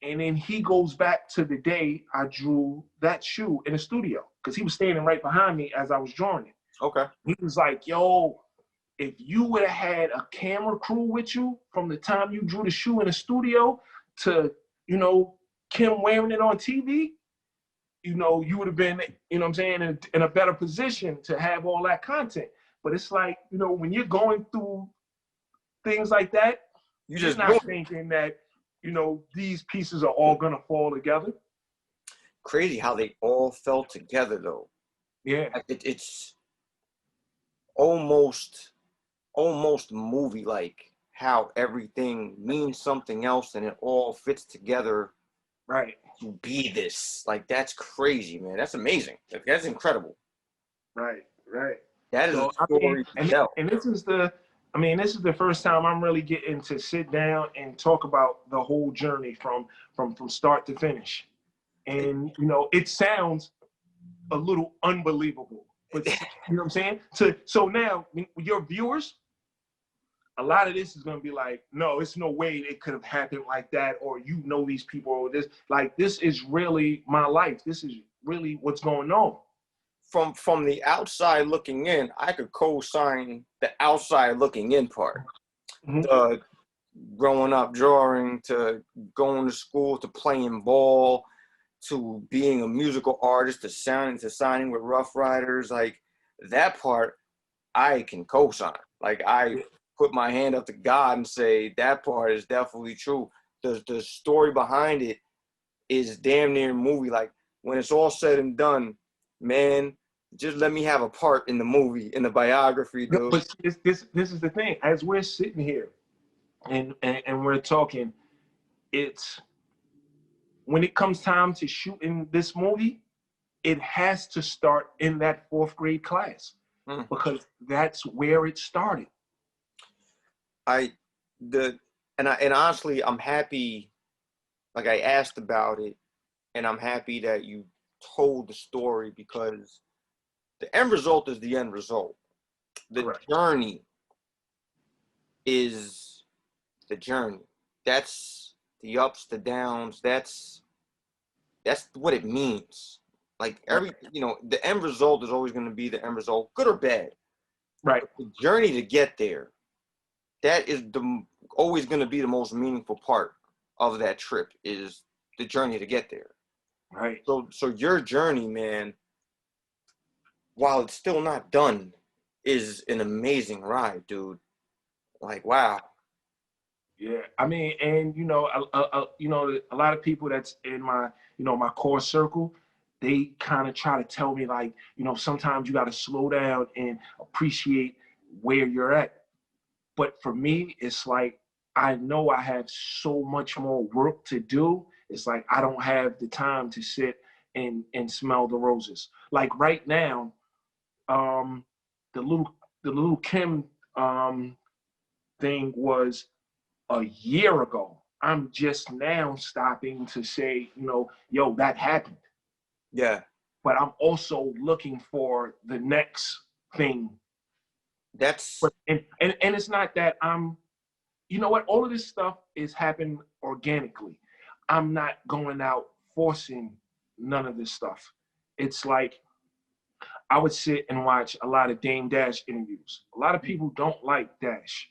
And then he goes back to the day I drew that shoe in the studio, because he was standing right behind me as I was drawing it. Okay. He was like, yo, if you would have had a camera crew with you from the time you drew the shoe in the studio to, you know, Kim wearing it on TV, you know, you would have been, you know what I'm saying, in a better position to have all that content. But it's like, you know, when you're going through things like that, you're not thinking that, you know, these pieces are all gonna fall together. Crazy how they all fell together, though. Yeah. It's almost movie-like, how everything means something else and it all fits together. Right. To be this, like, that's crazy, man. That's amazing. That's incredible. Right. That is a story to tell. And this is the first time I'm really getting to sit down and talk about the whole journey from start to finish. And, you know, it sounds a little unbelievable, but you know what I'm saying? So now, your viewers, a lot of this is going to be like, no, it's no way it could have happened like that, or you know these people, or this. Like, this is really my life. This is really what's going on. From the outside looking in, I could co-sign the outside looking in part. Mm-hmm. The growing up drawing, to going to school, to playing ball, to being a musical artist, to signing with Ruff Ryders, like that part I can co-sign. Like, I put my hand up to God and say that part is definitely true. The story behind it is damn near a movie. Like, when it's all said and done, man, just let me have a part in the movie, in the biography, dude. But this is the thing. As we're sitting here and we're talking, it's when it comes time to shooting this movie, it has to start in that 4th grade class because that's where it started. And honestly, I'm happy. Like, I asked about it, and I'm happy that you told the story, because the end result is the end result. The Correct. journey is the journey. That's the ups, the downs. That's what it means. Like, the end result is always going to be the end result, good or bad. Right. But the journey to get there, that is always going to be the most meaningful part of that trip, is the journey to get there. Right. So your journey, man, while it's still not done, is an amazing ride, dude. Like, wow. Yeah, I mean, and a lot of people that's in my my core circle, they kind of try to tell me, like, sometimes you got to slow down and appreciate where you're at. But for me, it's like, I know I have so much more work to do. It's like, I don't have the time to sit and smell the roses. Like right now, the little Kim thing was a year ago. I'm just now stopping to say, yo, that happened. Yeah. But I'm also looking for the next thing. And it's not that I'm, all of this stuff is happening organically. I'm not going out forcing none of this stuff. It's like, I would sit and watch a lot of Dame Dash interviews. A lot of people don't like Dash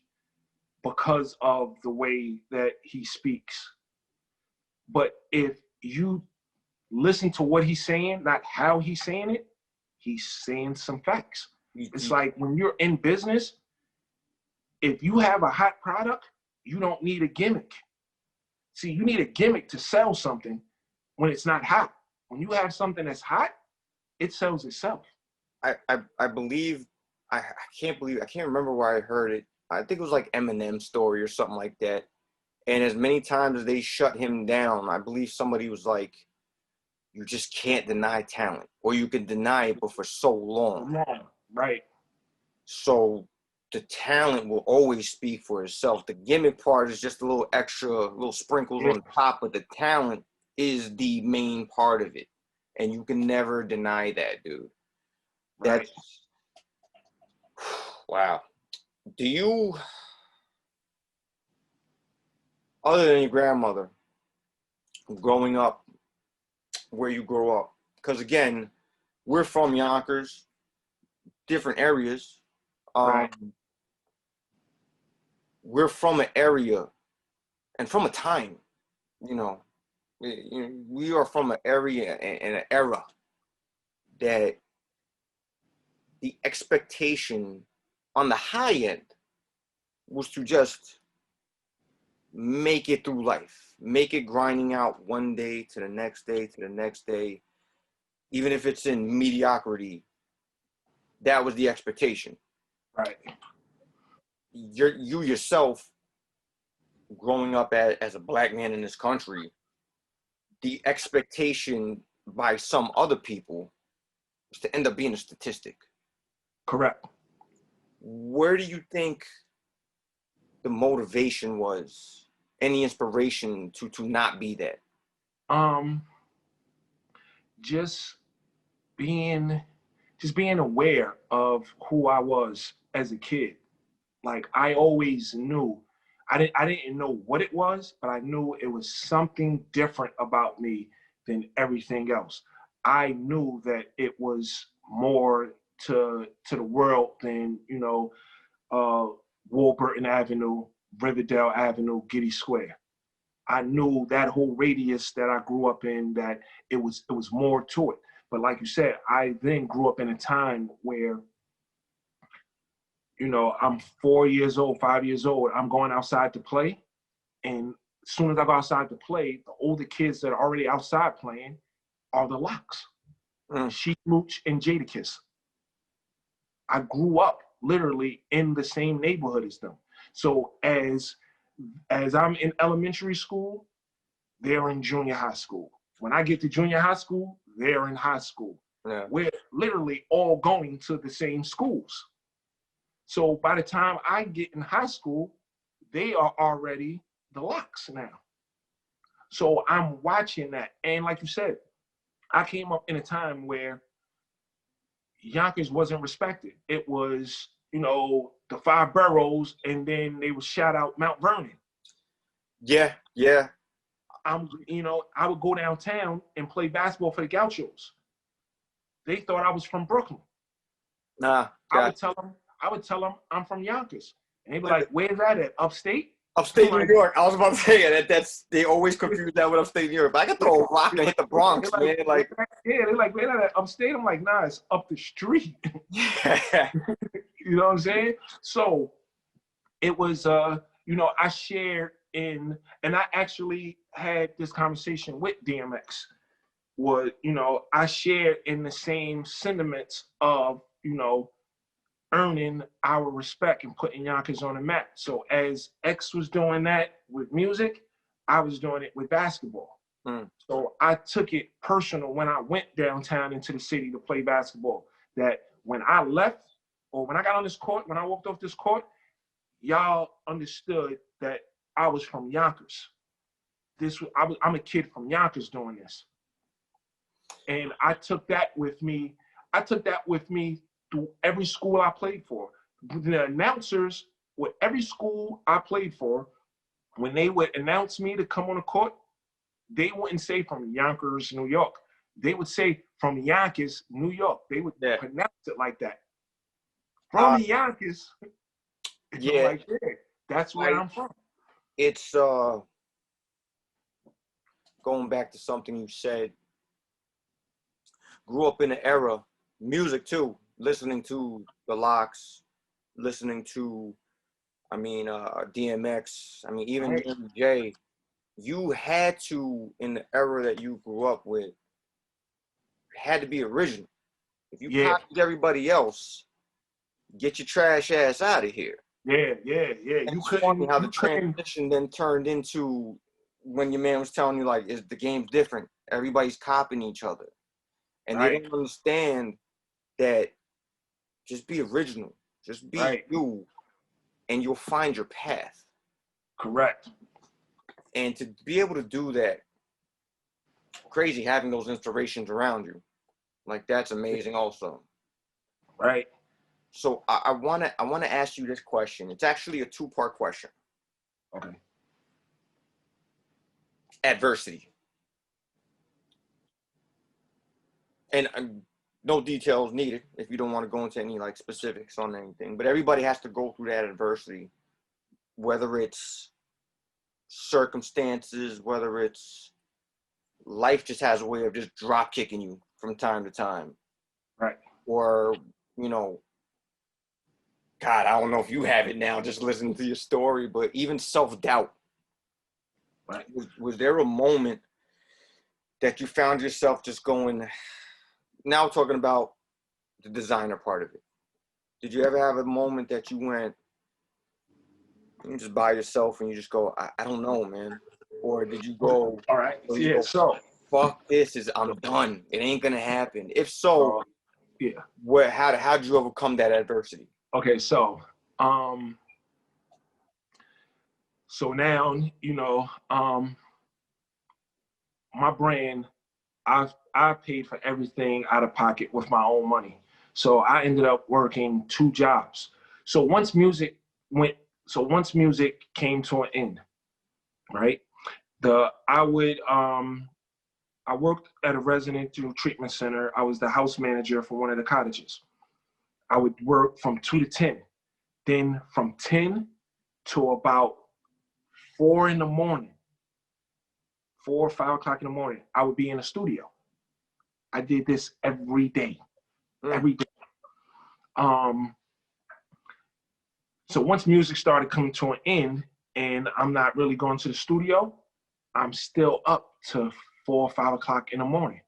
because of the way that he speaks. But if you listen to what he's saying, not how he's saying it, he's saying some facts. It's like, when you're in business, if you have a hot product, you don't need a gimmick. See, you need a gimmick to sell something when it's not hot. When you have something that's hot, it sells itself. I believe, I can't remember where I heard it. I think it was like Eminem's story or something like that. And as many times as they shut him down, I believe somebody was like, you just can't deny talent, or you can deny it, but for so long. Yeah, right. So the talent will always speak for itself. The gimmick part is just a little extra, little sprinkles on top, but the talent is the main part of it. And you can never deny that, dude. That's wow. Do you, other than your grandmother, growing up where you grew up, because again, we're from Yonkers, different areas. Right. We're from an area and from a time, we are from an area and an era that the expectation on the high end was to just make it through life, make it grinding out one day to the next day to the next day, even if it's in mediocrity. That was the expectation. Right. You yourself, growing up as a black man in this country, the expectation by some other people was to end up being a statistic. Correct. Where do you think the motivation was, any inspiration to not be that? Just being aware of who I was as a kid. Like I always knew. I didn't know what it was, but I knew it was something different about me than everything else. I knew that it was more to the world than, you know, Warburton Avenue, Riverdale Avenue, Giddy Square. I knew that whole radius that I grew up in, that it was more to it. But like you said, I then grew up in a time where, you know, I'm 4 years old, 5 years old, I'm going outside to play. And as soon as I go outside to play, the older kids that are already outside playing are the locks. She Mooch and Jadakiss. I grew up literally in the same neighborhood as them. So as I'm in elementary school, they're in junior high school. When I get to junior high school, they're in high school. Yeah. We're literally all going to the same schools. So by the time I get in high school, they are already the locks now. So I'm watching that. And like you said, I came up in a time where Yonkers wasn't respected. It was, you know, the 5 boroughs, and then they would shout out Mount Vernon. Yeah. You know, I would go downtown and play basketball for the Gauchos. They thought I was from Brooklyn. Nah. I would tell them I'm from Yonkers. And they'd be like, where's that at? Upstate? Upstate New York. I was about to say that's they always confuse that with upstate New York. But I can throw a rock and hit the Bronx, man. Like, yeah, they're like, where's that at? Upstate? I'm like, nah, it's up the street. Yeah. You know what I'm saying? So it was, you know, I shared and I actually had this conversation with DMX. You know, I shared in the same sentiments of, you know, earning our respect and putting Yonkers on the map. So as X was doing that with music, I was doing it with basketball. So I took it personal when I went downtown into the city to play basketball, that when I left or when I got on this court, when I walked off this court, y'all understood that I was from Yonkers. I'm a kid from Yonkers doing this. And I took that with me. Through every school I played for. The announcers with every school I played for, when they would announce me to come on the court, they wouldn't say from Yonkers, New York. They would say from Yonkers, New York. They would pronounce it like that. From Yonkers. Yeah. Like, yeah, that's where I'm from. It's going back to something you said. Grew up in an era, music too. Listening to the Locks, listening to, DMX, even J. You had to, in the era that you grew up with, had to be original. If you copied everybody else, get your trash ass out of here. Yeah. You couldn't how the transition then turned into when your man was telling you, like, the game's different. Everybody's copying each other. And they don't understand that just be original. Just be you, and you'll find your path. Correct. And to be able to do that, crazy having those inspirations around you. Like, that's amazing also. Right. So I wanna ask you this question. It's actually a 2-part question. Okay. Adversity. And no details needed if you don't want to go into any like specifics on anything, but everybody has to go through that adversity, whether it's circumstances, whether it's life just has a way of just drop kicking you from time to time. Right. Or, you know, God, I don't know if you have it now, just listening to your story, but even self-doubt. Right. Was there a moment that you found yourself just going, now talking about the designer part of it, did you ever have a moment that you went, you just by yourself and you just go, I don't know, man? Or did you go, all right, yeah, so fuck this, I'm done, it ain't gonna happen? If so, how'd you overcome that adversity? Okay, so now, you know, my brand, I paid for everything out of pocket with my own money. So I ended up working 2 jobs. So once music once music came to an end, right? I worked at a residential treatment center. I was the house manager for one of the cottages. I would work from 2 to 10. Then from 10 to about 4 in the morning, 4 or 5 o'clock in the morning, I would be in the studio. I did this every day, every day. So once music started coming to an end and I'm not really going to the studio, I'm still up to 4 or 5 o'clock in the morning.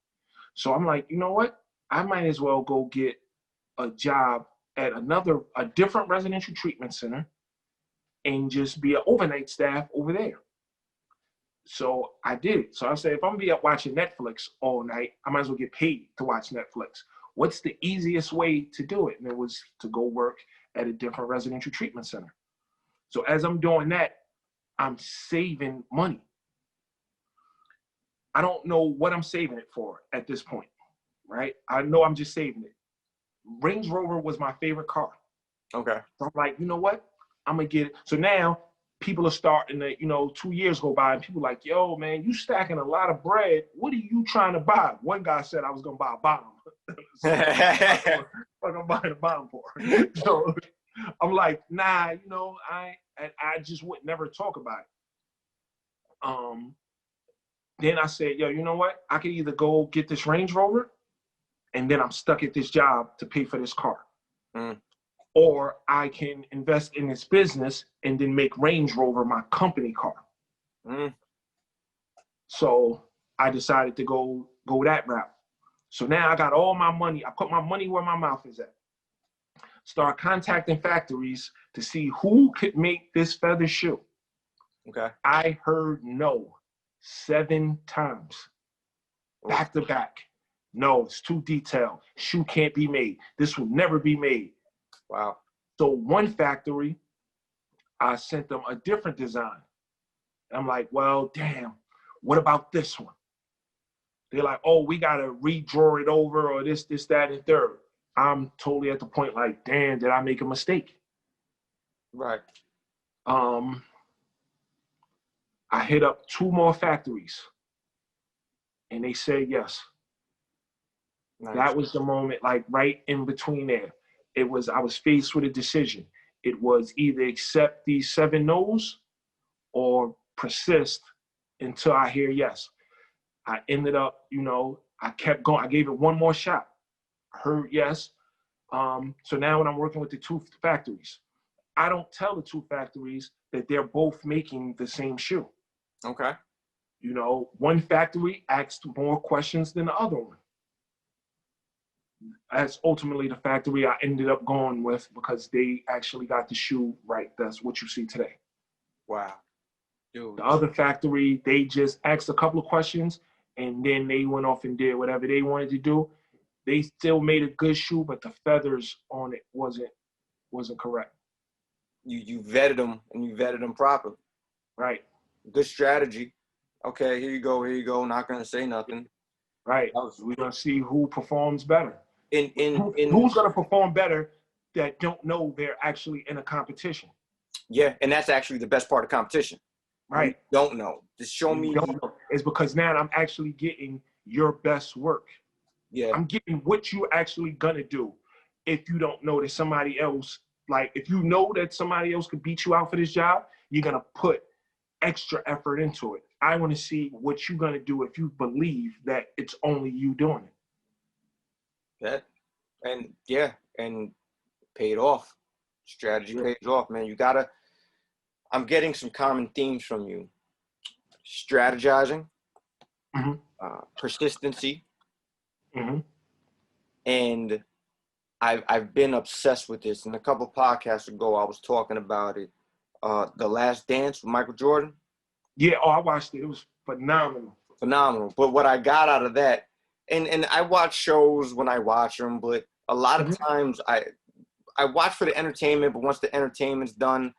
So I'm like, you know what? I might as well go get a job at a different residential treatment center and just be an overnight staff over there. So I did it. So I said, if I'm gonna be up watching Netflix all night, I might as well get paid to watch Netflix. What's the easiest way to do it? And it was to go work at a different residential treatment center. So as I'm doing that, I'm saving money. I don't know what I'm saving it for at this point, right? I know I'm just saving it. Range Rover was my favorite car. Okay. So I'm like, you know what? I'm gonna get it. So now people are starting to, 2 years go by and people are like, yo, man, you stacking a lot of bread. What are you trying to buy? One guy said I was gonna buy a bomb. So, what I'm buying a bomb for? So I'm like, nah, I just would never talk about it. Then I said, yo, you know what? I could either go get this Range Rover and then I'm stuck at this job to pay for this car. Or I can invest in this business and then make Range Rover my company car. So I decided to go that route. So now I got all my money. I put my money where my mouth is at. Start contacting factories to see who could make this feather shoe. Okay. I heard no 7 times, back to back. No, it's too detailed. Shoe can't be made. This will never be made. Wow. So one factory, I sent them a different design. I'm like, well, damn, what about this one? They're like, oh, we got to redraw it over or this, that, and third. I'm totally at the point like, damn, did I make a mistake? Right. I hit up 2 more factories and they said yes. Nice. That was the moment, like right in between there. I was faced with a decision. It was either accept these 7 no's or persist until I hear yes. I ended up, I kept going. I gave it one more shot. I heard yes. So now when I'm working with the 2 factories, I don't tell the 2 factories that they're both making the same shoe. Okay. One factory asked more questions than the other one. That's ultimately the factory I ended up going with because they actually got the shoe right. That's what you see today. Wow. Dude. The other factory, they just asked a couple of questions and then they went off and did whatever they wanted to do. They still made a good shoe, but the feathers on it wasn't correct. You vetted them and you vetted them properly. Right. Good strategy. Okay, here you go. Not gonna say nothing. Right. We're gonna see who performs better. Who's gonna perform better that don't know they're actually in a competition. Yeah, and that's actually the best part of competition. Right. You don't know. Just show me. It's because now I'm actually getting your best work. Yeah. I'm getting what you're actually gonna do. If you don't know that somebody else, like if you know that somebody else could beat you out for this job, you're gonna put extra effort into it. I want to see what you're gonna do if you believe that it's only you doing it. And paid off. Strategy pays off, man. I'm getting some common themes from you. Strategizing, persistency, and I've been obsessed with this. And a couple podcasts ago, I was talking about it. The Last Dance with Michael Jordan. Yeah, I watched it. It was phenomenal. Phenomenal. But what I got out of that, and I watch shows when I watch them, but a lot of times I watch for the entertainment, but once the entertainment's done,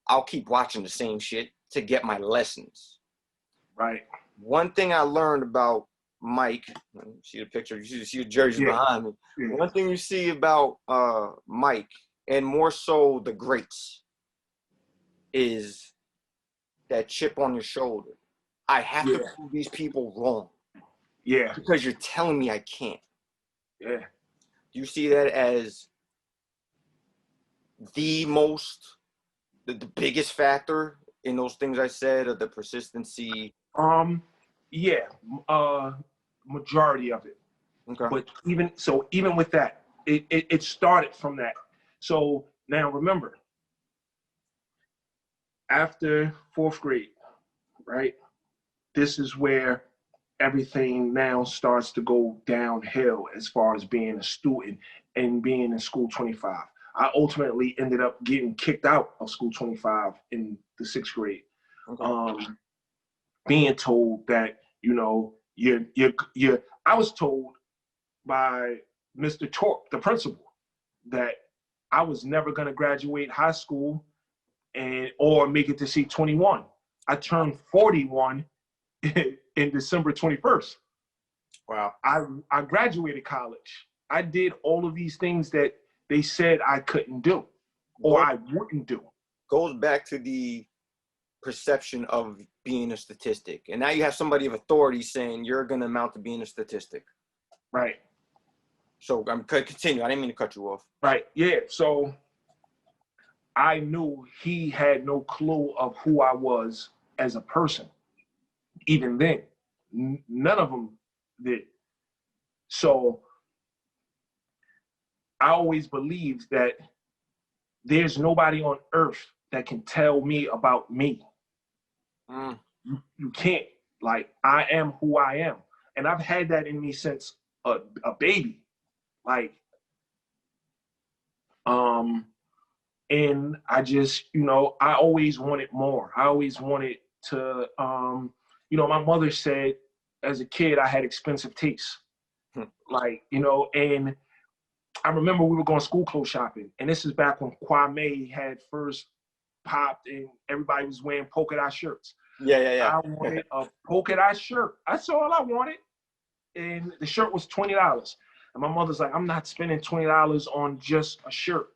I'll keep watching the same shit to get my lessons. Right. One thing I learned about Mike, see the picture, you see the jersey behind me. Yeah. One thing you see about Mike, and more so the greats, is that chip on your shoulder. I have to Yeah. prove these people wrong Yeah. because you're telling me I can't. Yeah. Do you see that as the biggest factor in those things I said, of the persistency? Yeah. Majority of it. Okay. But even with that, it started from that. So now remember, after 4th grade, right? This is where everything now starts to go downhill as far as being a student and being in school 25. I ultimately ended up getting kicked out of school 25 in the 6th grade. Okay. Being told that, you know, I was told by Mr. Torp, the principal, that I was never going to graduate high school or make it to C21. I turned 41 in December 21st. Wow. I graduated college. I did all of these things that they said I couldn't do or I wouldn't do. Goes back to the perception of being a statistic. And now you have somebody of authority saying you're going to amount to being a statistic. Right. So I'm continue. I didn't mean to cut you off. Right. Yeah. So I knew he had no clue of who I was as a person. Even then, none of them did. So I always believed that there's nobody on earth that can tell me about me. You can't. Like, I am who I am. And I've had that in me since a baby. Like, and I just, you know, I always wanted more. I always wanted to, you know, my mother said as a kid, I had expensive taste. Like, you know, and I remember we were going school clothes shopping. And this is back when Kwame had first popped and everybody was wearing polka dot shirts. Yeah. I wanted a polka dot shirt. That's all I wanted. And the shirt was $20. And my mother's like, I'm not spending $20 on just a shirt.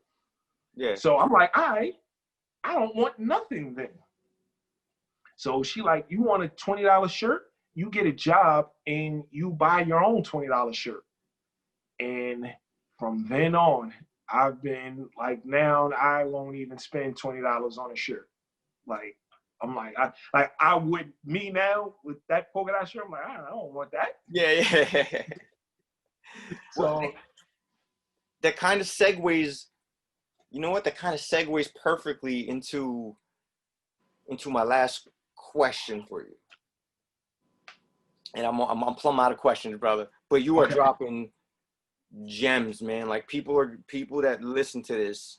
Yeah. So I'm like, all right, I don't want nothing then. So she like, you want a $20 shirt? You get a job and you buy your own $20 shirt. And from then on, I've been like, now I won't even spend $20 on a shirt. Like, I'm like, I would, me now with that polka dot shirt, I'm like, I don't want that. Yeah. So well, that kind of segues, you know what? That kind of segues perfectly into my last question for you. And I'm plumb out of questions, brother. But you are dropping gems, man. Like people that listen to this.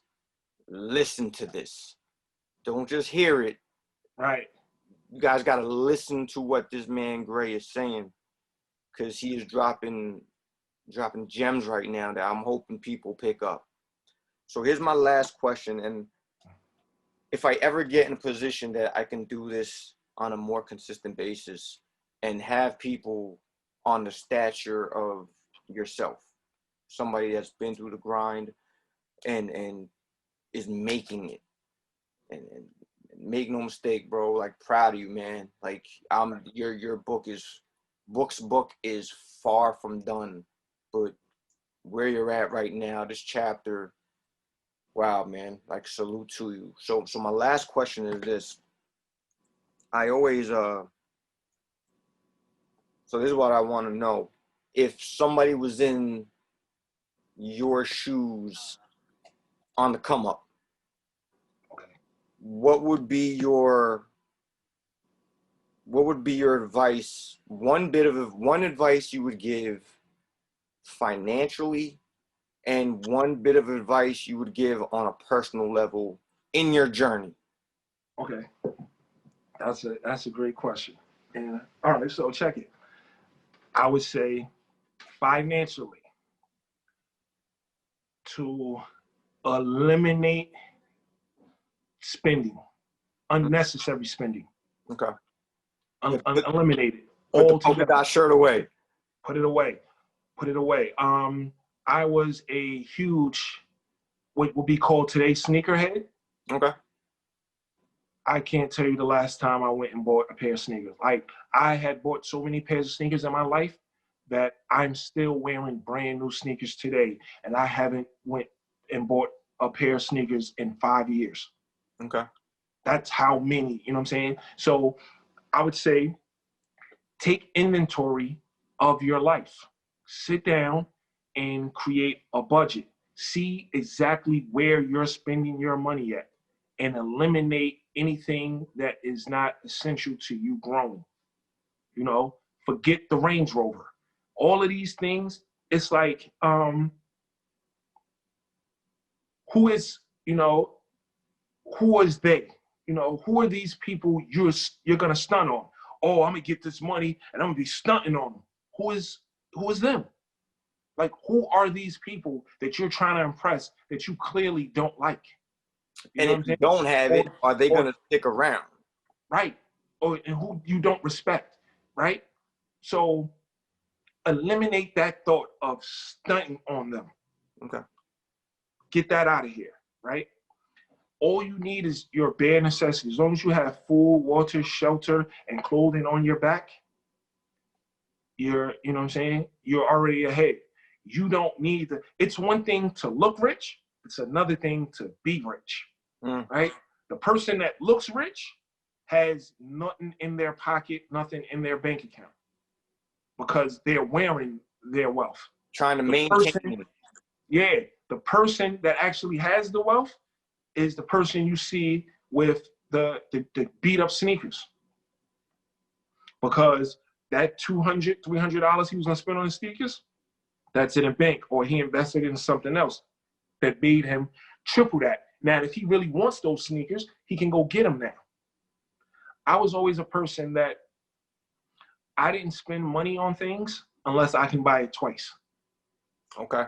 Don't just hear it. Right. You guys got to listen to what this man Gray is saying, because he is dropping gems right now that I'm hoping people pick up. So here's my last question, and if I ever get in a position that I can do this on a more consistent basis and have people on the stature of yourself, somebody that's been through the grind and is making it, and make no mistake, bro, like, proud of you, man. Like, your book is far from done, but where you're at right now, this chapter, wow, man, like, salute to you. So my last question is this. I always so this is what I want to know. If somebody was in your shoes on the come up, what would be your advice? One advice you would give financially, and one bit of advice you would give on a personal level in your journey. Okay, that's a great question. And all right, so check it. I would say financially, to eliminate spending, unnecessary spending. Okay. Eliminate it. Put the polka dot shirt away. Put it away. I was a huge, what would be called today, sneakerhead. Okay. I can't tell you the last time I went and bought a pair of sneakers. Like, I had bought so many pairs of sneakers in my life that I'm still wearing brand new sneakers today, and I haven't went and bought a pair of sneakers in 5 years. Okay. That's how many, you know what I'm saying? So I would say take inventory of your life. Sit down and create a budget. See exactly where you're spending your money at and eliminate anything that is not essential to you growing. You know, forget the Range Rover. All of these things, it's like, who is, you know, who is they? You know, who are these people you're gonna stunt on? Oh, I'm gonna get this money and I'm gonna be stunting on them. Who is them? Like, who are these people that you're trying to impress that you clearly don't like? And if you don't have it, are they gonna stick around? Right. And who you don't respect, right? So eliminate that thought of stunting on them. Okay. Get that out of here, right? All you need is your bare necessities. As long as you have food, water, shelter, and clothing on your back, you know what I'm saying? You're already ahead. You don't need it's one thing to look rich. It's another thing to be rich, right? The person that looks rich has nothing in their pocket, nothing in their bank account because they're wearing their wealth. Trying to maintain it. Yeah, the person that actually has the wealth is the person you see with the beat up sneakers. Because that $200, $300 he was gonna spend on the sneakers, that's in a bank, or he invested in something else that made him triple that. Now, if he really wants those sneakers, he can go get them now. I was always a person that I didn't spend money on things unless I can buy it twice. Okay.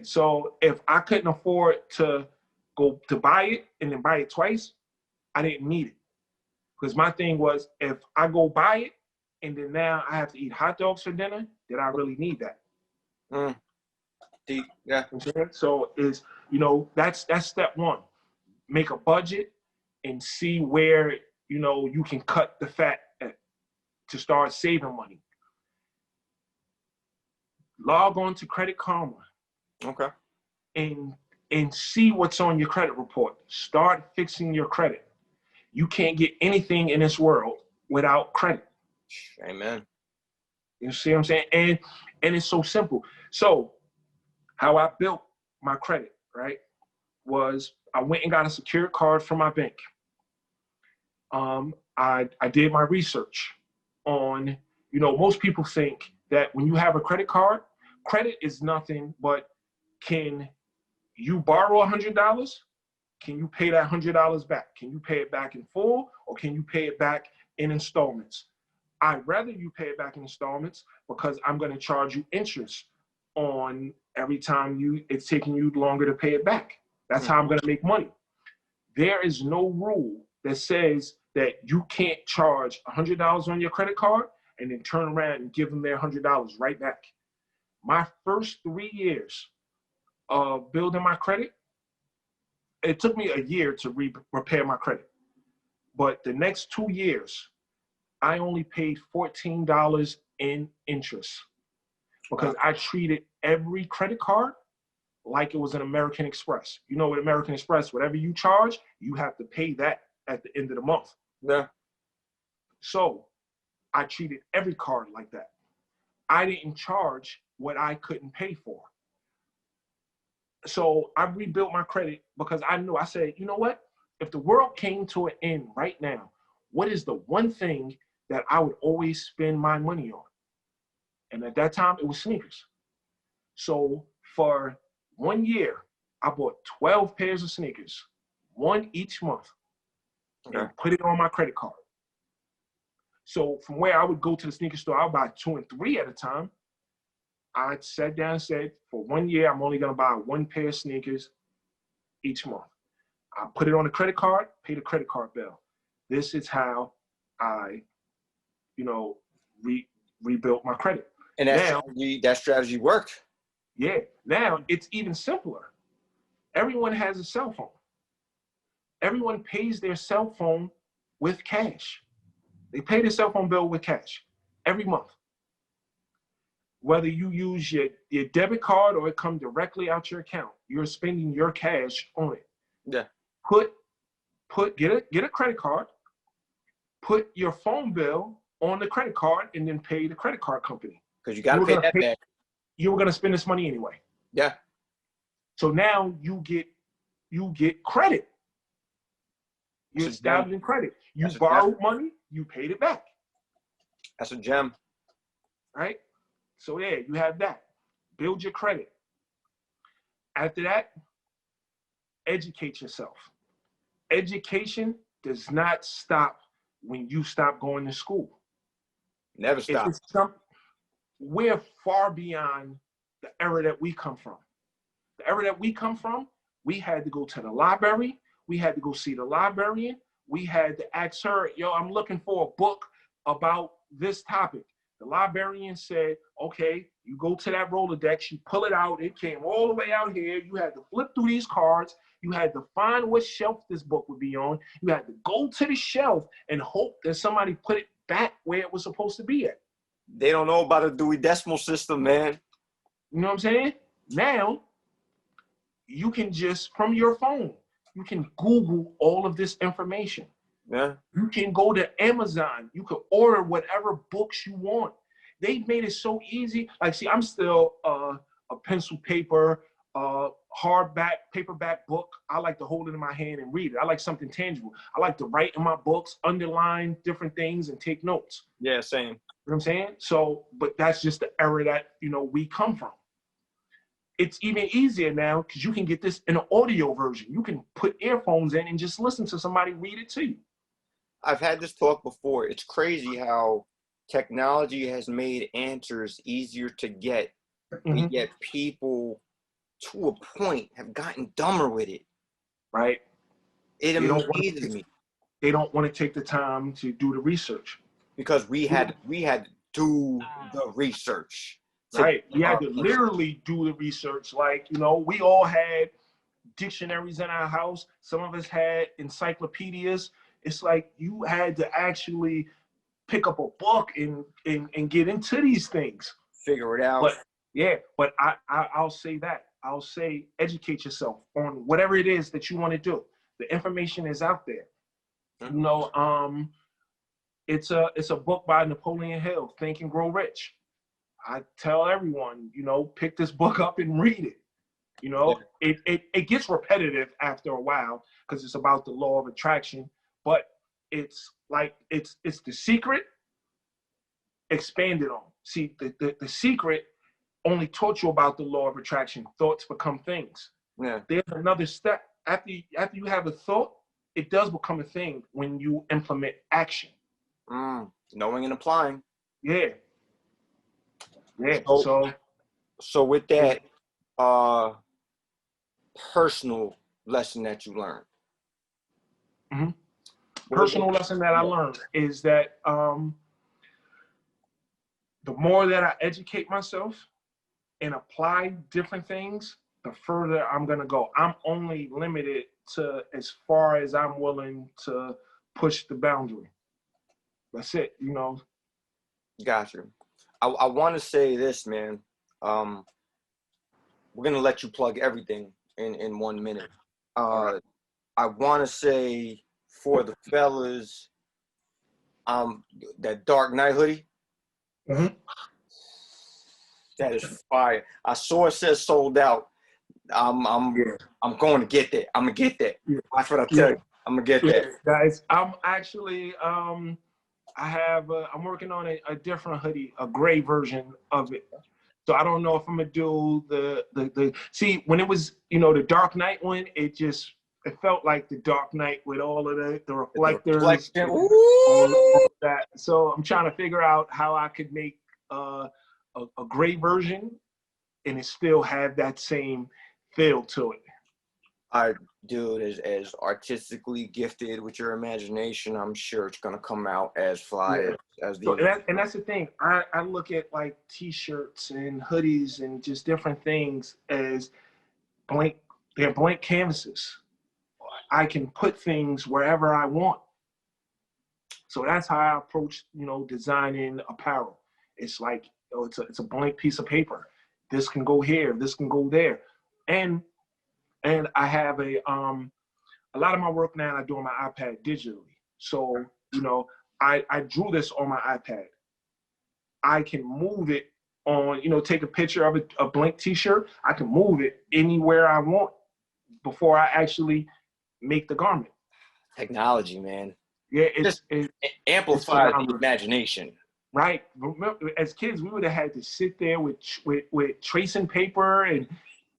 So if I couldn't afford to go to buy it and then buy it twice, I didn't need it. Because my thing was, if I go buy it and then now I have to eat hot dogs for dinner, then I really need that. Deep. Yeah. So that's step one. Make a budget and see where, you can cut the fat to start saving money. Log on to Credit Karma. Okay. And see what's on your credit report. Start fixing your credit. You can't get anything in this world without credit. Amen. You see what I'm saying? And it's so simple. So how I built my credit, right, was I went and got a secured card from my bank. I did my research on, most people think that when you have a credit card, credit is nothing but, can you borrow $100? Can you pay that $100 back? Can you pay it back in full, or can you pay it back in installments? I'd rather you pay it back in installments because I'm going to charge you interest on every time it's taking you longer to pay it back. That's how I'm going to make money. There is no rule that says that you can't charge $100 on your credit card and then turn around and give them their $100 right back. My first 3 years of building my credit, it took me a year to repair my credit. But the next 2 years, I only paid $14 in interest because I treated every credit card like it was an American Express. You know, with American Express, whatever you charge, you have to pay that at the end of the month. Yeah. So I treated every card like that. I didn't charge what I couldn't pay for. So I rebuilt my credit because I said, you know what? If the world came to an end right now, what is the one thing that I would always spend my money on? And at that time, it was sneakers. So for 1 year, I bought 12 pairs of sneakers, one each month, and put it on my credit card. So from where I would go to the sneaker store, I'll buy 2 and 3 at a time. I sat down and said, for 1 year, I'm only going to buy 1 pair of sneakers each month. I put it on the credit card, pay the credit card bill. This is how I, rebuilt my credit. And that strategy worked. Yeah. Now it's even simpler. Everyone has a cell phone. everyone pays their cell phone with cash. They pay their cell phone bill with cash every month. Whether you use your debit card or it comes directly out your account, you're spending your cash on it. Yeah. Get a credit card, put your phone bill on the credit card, and then pay the credit card company. Because you got to pay that back. You were going to spend this money anyway. Yeah. So now you get credit. You're establishing credit. You borrowed money, you paid it back. That's a gem. Right? So yeah, you have that. Build your credit. After that, educate yourself. Education does not stop when you stop going to school. Never stop. We're far beyond the era that we come from. The era that we come from, we had to go to the library. We had to go see the librarian. We had to ask her, yo, I'm looking for a book about this topic. The librarian said, okay, you go to that Rolodex, you pull it out. It came all the way out here. You had to flip through these cards. You had to find what shelf this book would be on. You had to go to the shelf and hope that somebody put it back where it was supposed to be at. They don't know about a Dewey Decimal System, man. You know what I'm saying? Now, you can just, from your phone, you can Google all of this information. Yeah. You can go to Amazon. You can order whatever books you want. They've made it so easy. Like, see, I'm still a pencil paper, hardback, paperback book. I like to hold it in my hand and read it. I like something tangible. I like to write in my books, underline different things, and take notes. Yeah, same. You know what I'm saying? So, but that's just the era that, we come from. It's even easier now because you can get this in an audio version. You can put earphones in and just listen to somebody read it to you. I've had this talk before. It's crazy how technology has made answers easier to get, and yet people, to a point, have gotten dumber with it. Right? It amazes me. They don't want to take the time to do the research. Because we had to do the research. Right. We had to literally do the research. Like, we all had dictionaries in our house. Some of us had encyclopedias. It's like you had to actually pick up a book and get into these things. Figure it out. But yeah, but I'll say that. I'll say educate yourself on whatever it is that you want to do. The information is out there. It's a book by Napoleon Hill, Think and Grow Rich. I tell everyone, pick this book up and read it. It gets repetitive after a while because it's about the law of attraction, but it's The Secret expanded on. See, the Secret only taught you about the law of attraction. Thoughts become things. Yeah. There's another step. After you have a thought, it does become a thing when you implement action. Knowing and applying. Yeah. Yeah. So with that, personal lesson that you learned. Mm-hmm. Personal lesson that I learned is that the more that I educate myself and apply different things, the further I'm going to go. I'm only limited to as far as I'm willing to push the boundary. That's it, Gotcha. I want to say this, man. We're going to let you plug everything in 1 minute. I want to say for the fellas, that Dark Knight hoodie, that is fire. I saw it says sold out. I'm going to get that. I'm going to get that. That's what I tell you. I'm going to get that. Guys, I'm actually, I'm working on a different hoodie, a gray version of it. So I don't know if I'm gonna do the see, when it was, the Dark Knight one, it felt like the Dark Knight with all of the reflectors, all that. So I'm trying to figure out how I could make a gray version and it still have that same feel to it. Dude, as artistically gifted with your imagination, I'm sure it's gonna come out as fly as the. And that's the thing. I look at like T-shirts and hoodies and just different things as blank. They're blank canvases. I can put things wherever I want. So that's how I approach, designing apparel. It's like, it's a blank piece of paper. This can go here, this can go there. And I have a lot of my work now I do on my iPad digitally. So, I drew this on my iPad. I can move it on, take a picture of a blank t-shirt. I can move it anywhere I want before I actually make the garment. Technology, man. Yeah, it amplifies the imagination. Right. Remember, as kids, we would have had to sit there with tracing paper and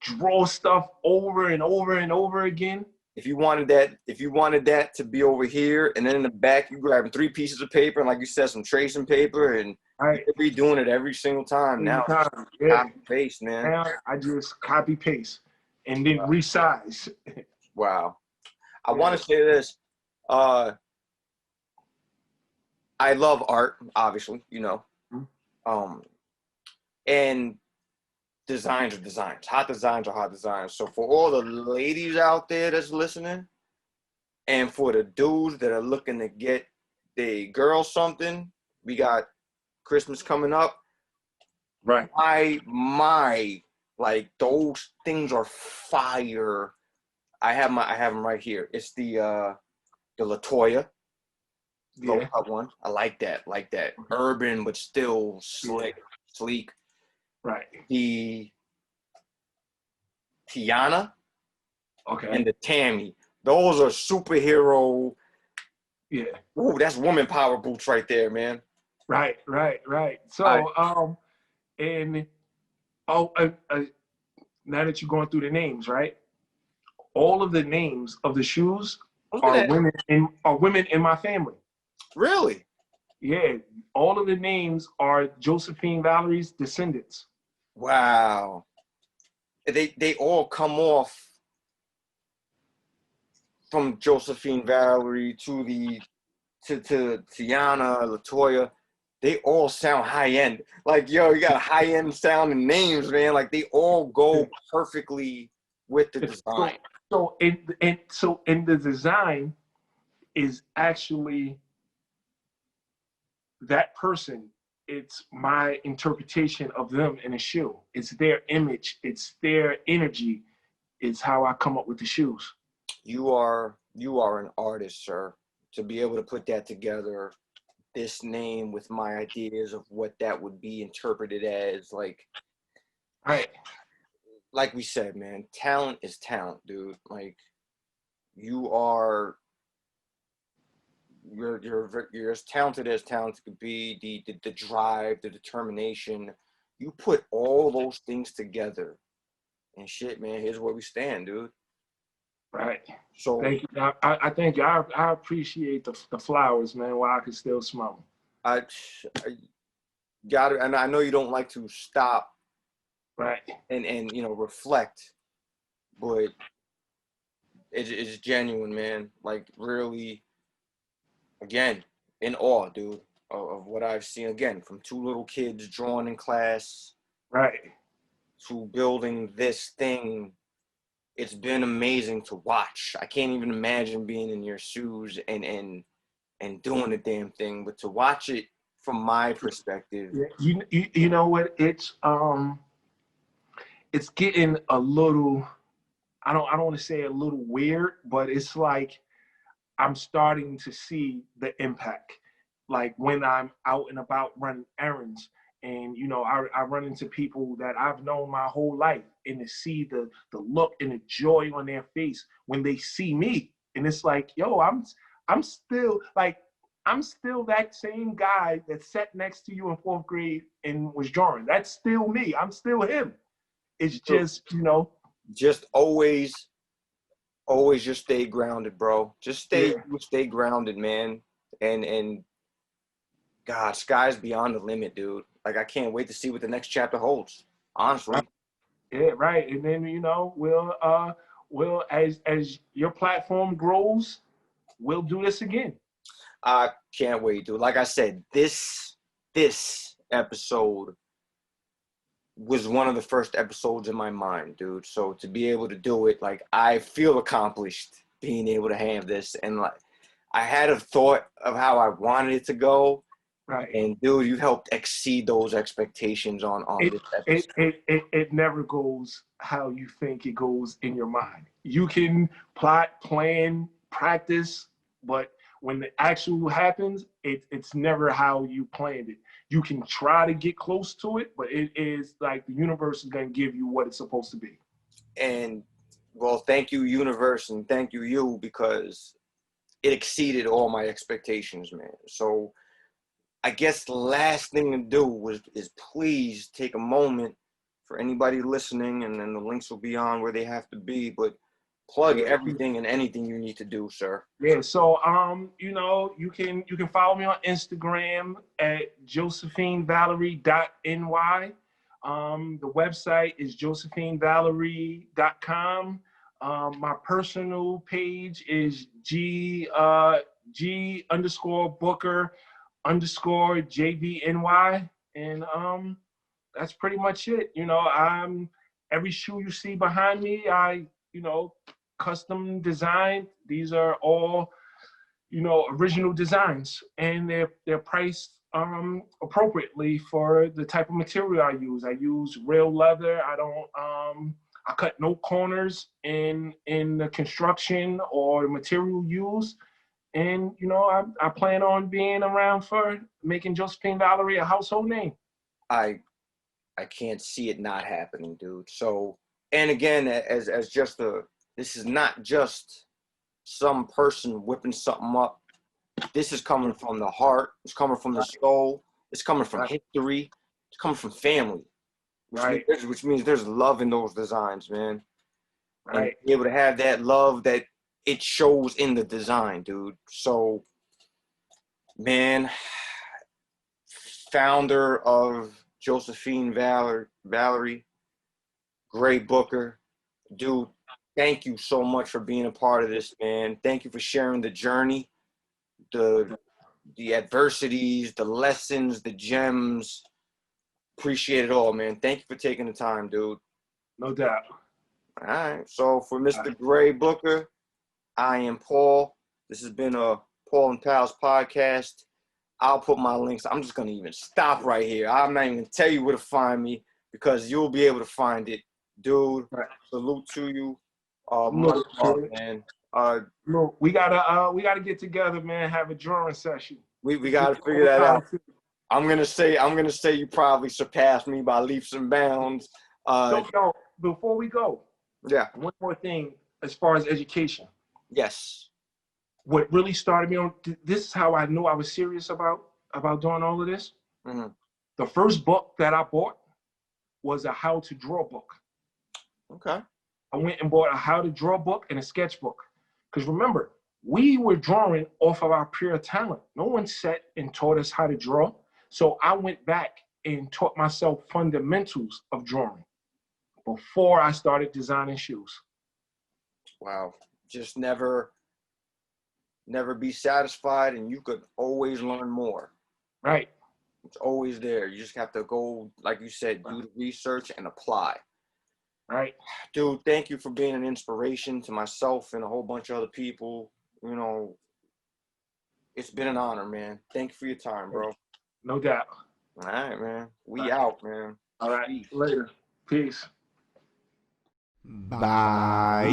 draw stuff over and over and over again. If you wanted that to be over here, and then in the back, you grabbing 3 pieces of paper and, like you said, some tracing paper, and you'd be doing it every single time. Now, copy paste, man. Now I just copy paste and then resize. Wow. I want to say this. I love art, obviously, and designs are designs. Hot designs are hot designs. So for all the ladies out there that's listening, and for the dudes that are looking to get the girls something, we got Christmas coming up. Right. My like, those things are fire. I have them right here. It's the LaToya. Low cut one. I like that. Urban, but still slick, sleek. Right. The Tiana. Okay. And the Tammy. Those are superhero. Yeah. Ooh, that's woman power boots right there, man. Right. So, now that you're going through the names, right? All of the names of the shoes are women in my family. Really? Yeah, all of the names are Josephine Valerie's descendants. Wow. They all come off from Josephine Valerie to Tiana, LaToya. They all sound high end. Like, yo, you got high end sounding names, man. Like, they all go perfectly with the design. So in the design is actually that person. It's my interpretation of them in a shoe. It's their image. It's their energy. It's how I come up with the shoes. You are an artist, sir. To be able to put that together, this name with my ideas of what that would be interpreted as, like we said, man, talent is talent, dude. Like, you're as talented as talent could be. The drive, the determination, you put all those things together, and shit, man, here's where we stand, dude. Right. So thank you. I thank you. I appreciate the flowers, man, while I can still smell them. I got it, and I know you don't like to stop, right, and reflect, but it's genuine, man. Like, really, again, in awe, dude, of what I've seen. Again, from 2 little kids drawing in class, right, to building this thing. It's been amazing to watch. I can't even imagine being in your shoes and doing the damn thing, but to watch it from my perspective. You know what? It's getting a little, I don't want to say a little weird, but it's like I'm starting to see the impact. Like, when I'm out and about running errands, and I run into people that I've known my whole life, and to see the look and the joy on their face when they see me, and it's like, yo, I'm still that same guy that sat next to you in 4th grade and was drawing. That's still me. I'm still him. It's just just always just stay grounded, bro. Just stay grounded, man. And God, sky's beyond the limit, dude. Like, I can't wait to see what the next chapter holds, honestly. Yeah, right. And then, we'll as your platform grows, we'll do this again. I can't wait, dude. Like I said, this episode was one of the first episodes in my mind, dude. So to be able to do it, like, I feel accomplished being able to have this. And like, I had a thought of how I wanted it to go. Right. And dude, you helped exceed those expectations on this episode. It never goes how you think it goes in your mind. You can plot, plan, practice, but when the actual happens, it's never how you planned it. You can try to get close to it, but it is like the universe is going to give you what it's supposed to be. And well, thank you, universe, and thank you, because it exceeded all my expectations, man. So I guess the last thing to do is please take a moment for anybody listening, and then the links will be on where they have to be, but plug everything and anything you need to do, sir. Yeah, so you know, you can follow me on Instagram at Josephine Valerie NY. The website is josephinevalerie.com. My personal page is G_Booker_JVNY, and that's pretty much it. You know, every shoe you see behind me, I custom designed. These are all original designs, and they're priced appropriately for the type of material I use. I use real leather. I cut no corners in the construction or the material used. And I plan on being around for making Josephine Valerie a household name. I can't see it not happening, dude. So, and again, as just this is not just some person whipping something up. This is coming from the heart. It's coming from the soul. It's coming from history. It's coming from family. Which means there's love in those designs, man. Right. And be able to have that love that it shows in the design, dude. So, man, founder of Josephine Valerie, great Booker, dude. Thank you so much for being a part of this, man. Thank you for sharing the journey, the adversities, the lessons, the gems. Appreciate it all, man. Thank you for taking the time, dude. No doubt. All right. So for Mr. Gray Booker, I am Paul. This has been a Paul and Palz podcast. I'll put my links. I'm just going to even stop right here. I'm not even going to tell you where to find me because you'll be able to find it. Dude, salute to you. Man. Look, we gotta get together, man. Have a drawing session. We gotta figure that out. I'm gonna say you probably surpassed me by leaps and bounds. No, before we go, one more thing as far as education. Yes. What really started me on this is how I knew I was serious about doing all of this. Mm-hmm. The first book that I bought was a how to draw book. Okay. I went and bought a how to draw book and a sketchbook. Because remember, we were drawing off of our pure talent. No one sat and taught us how to draw. So I went back and taught myself fundamentals of drawing before I started designing shoes. Wow. Just never be satisfied, and you could always learn more. Right. It's always there. You just have to go, like you said, do the research and apply. Right. Dude, thank you for being an inspiration to myself and a whole bunch of other people. It's been an honor, man. Thank you for your time, bro. No doubt. All right, man. We out, man. All right. Peace. Later. Peace. Bye.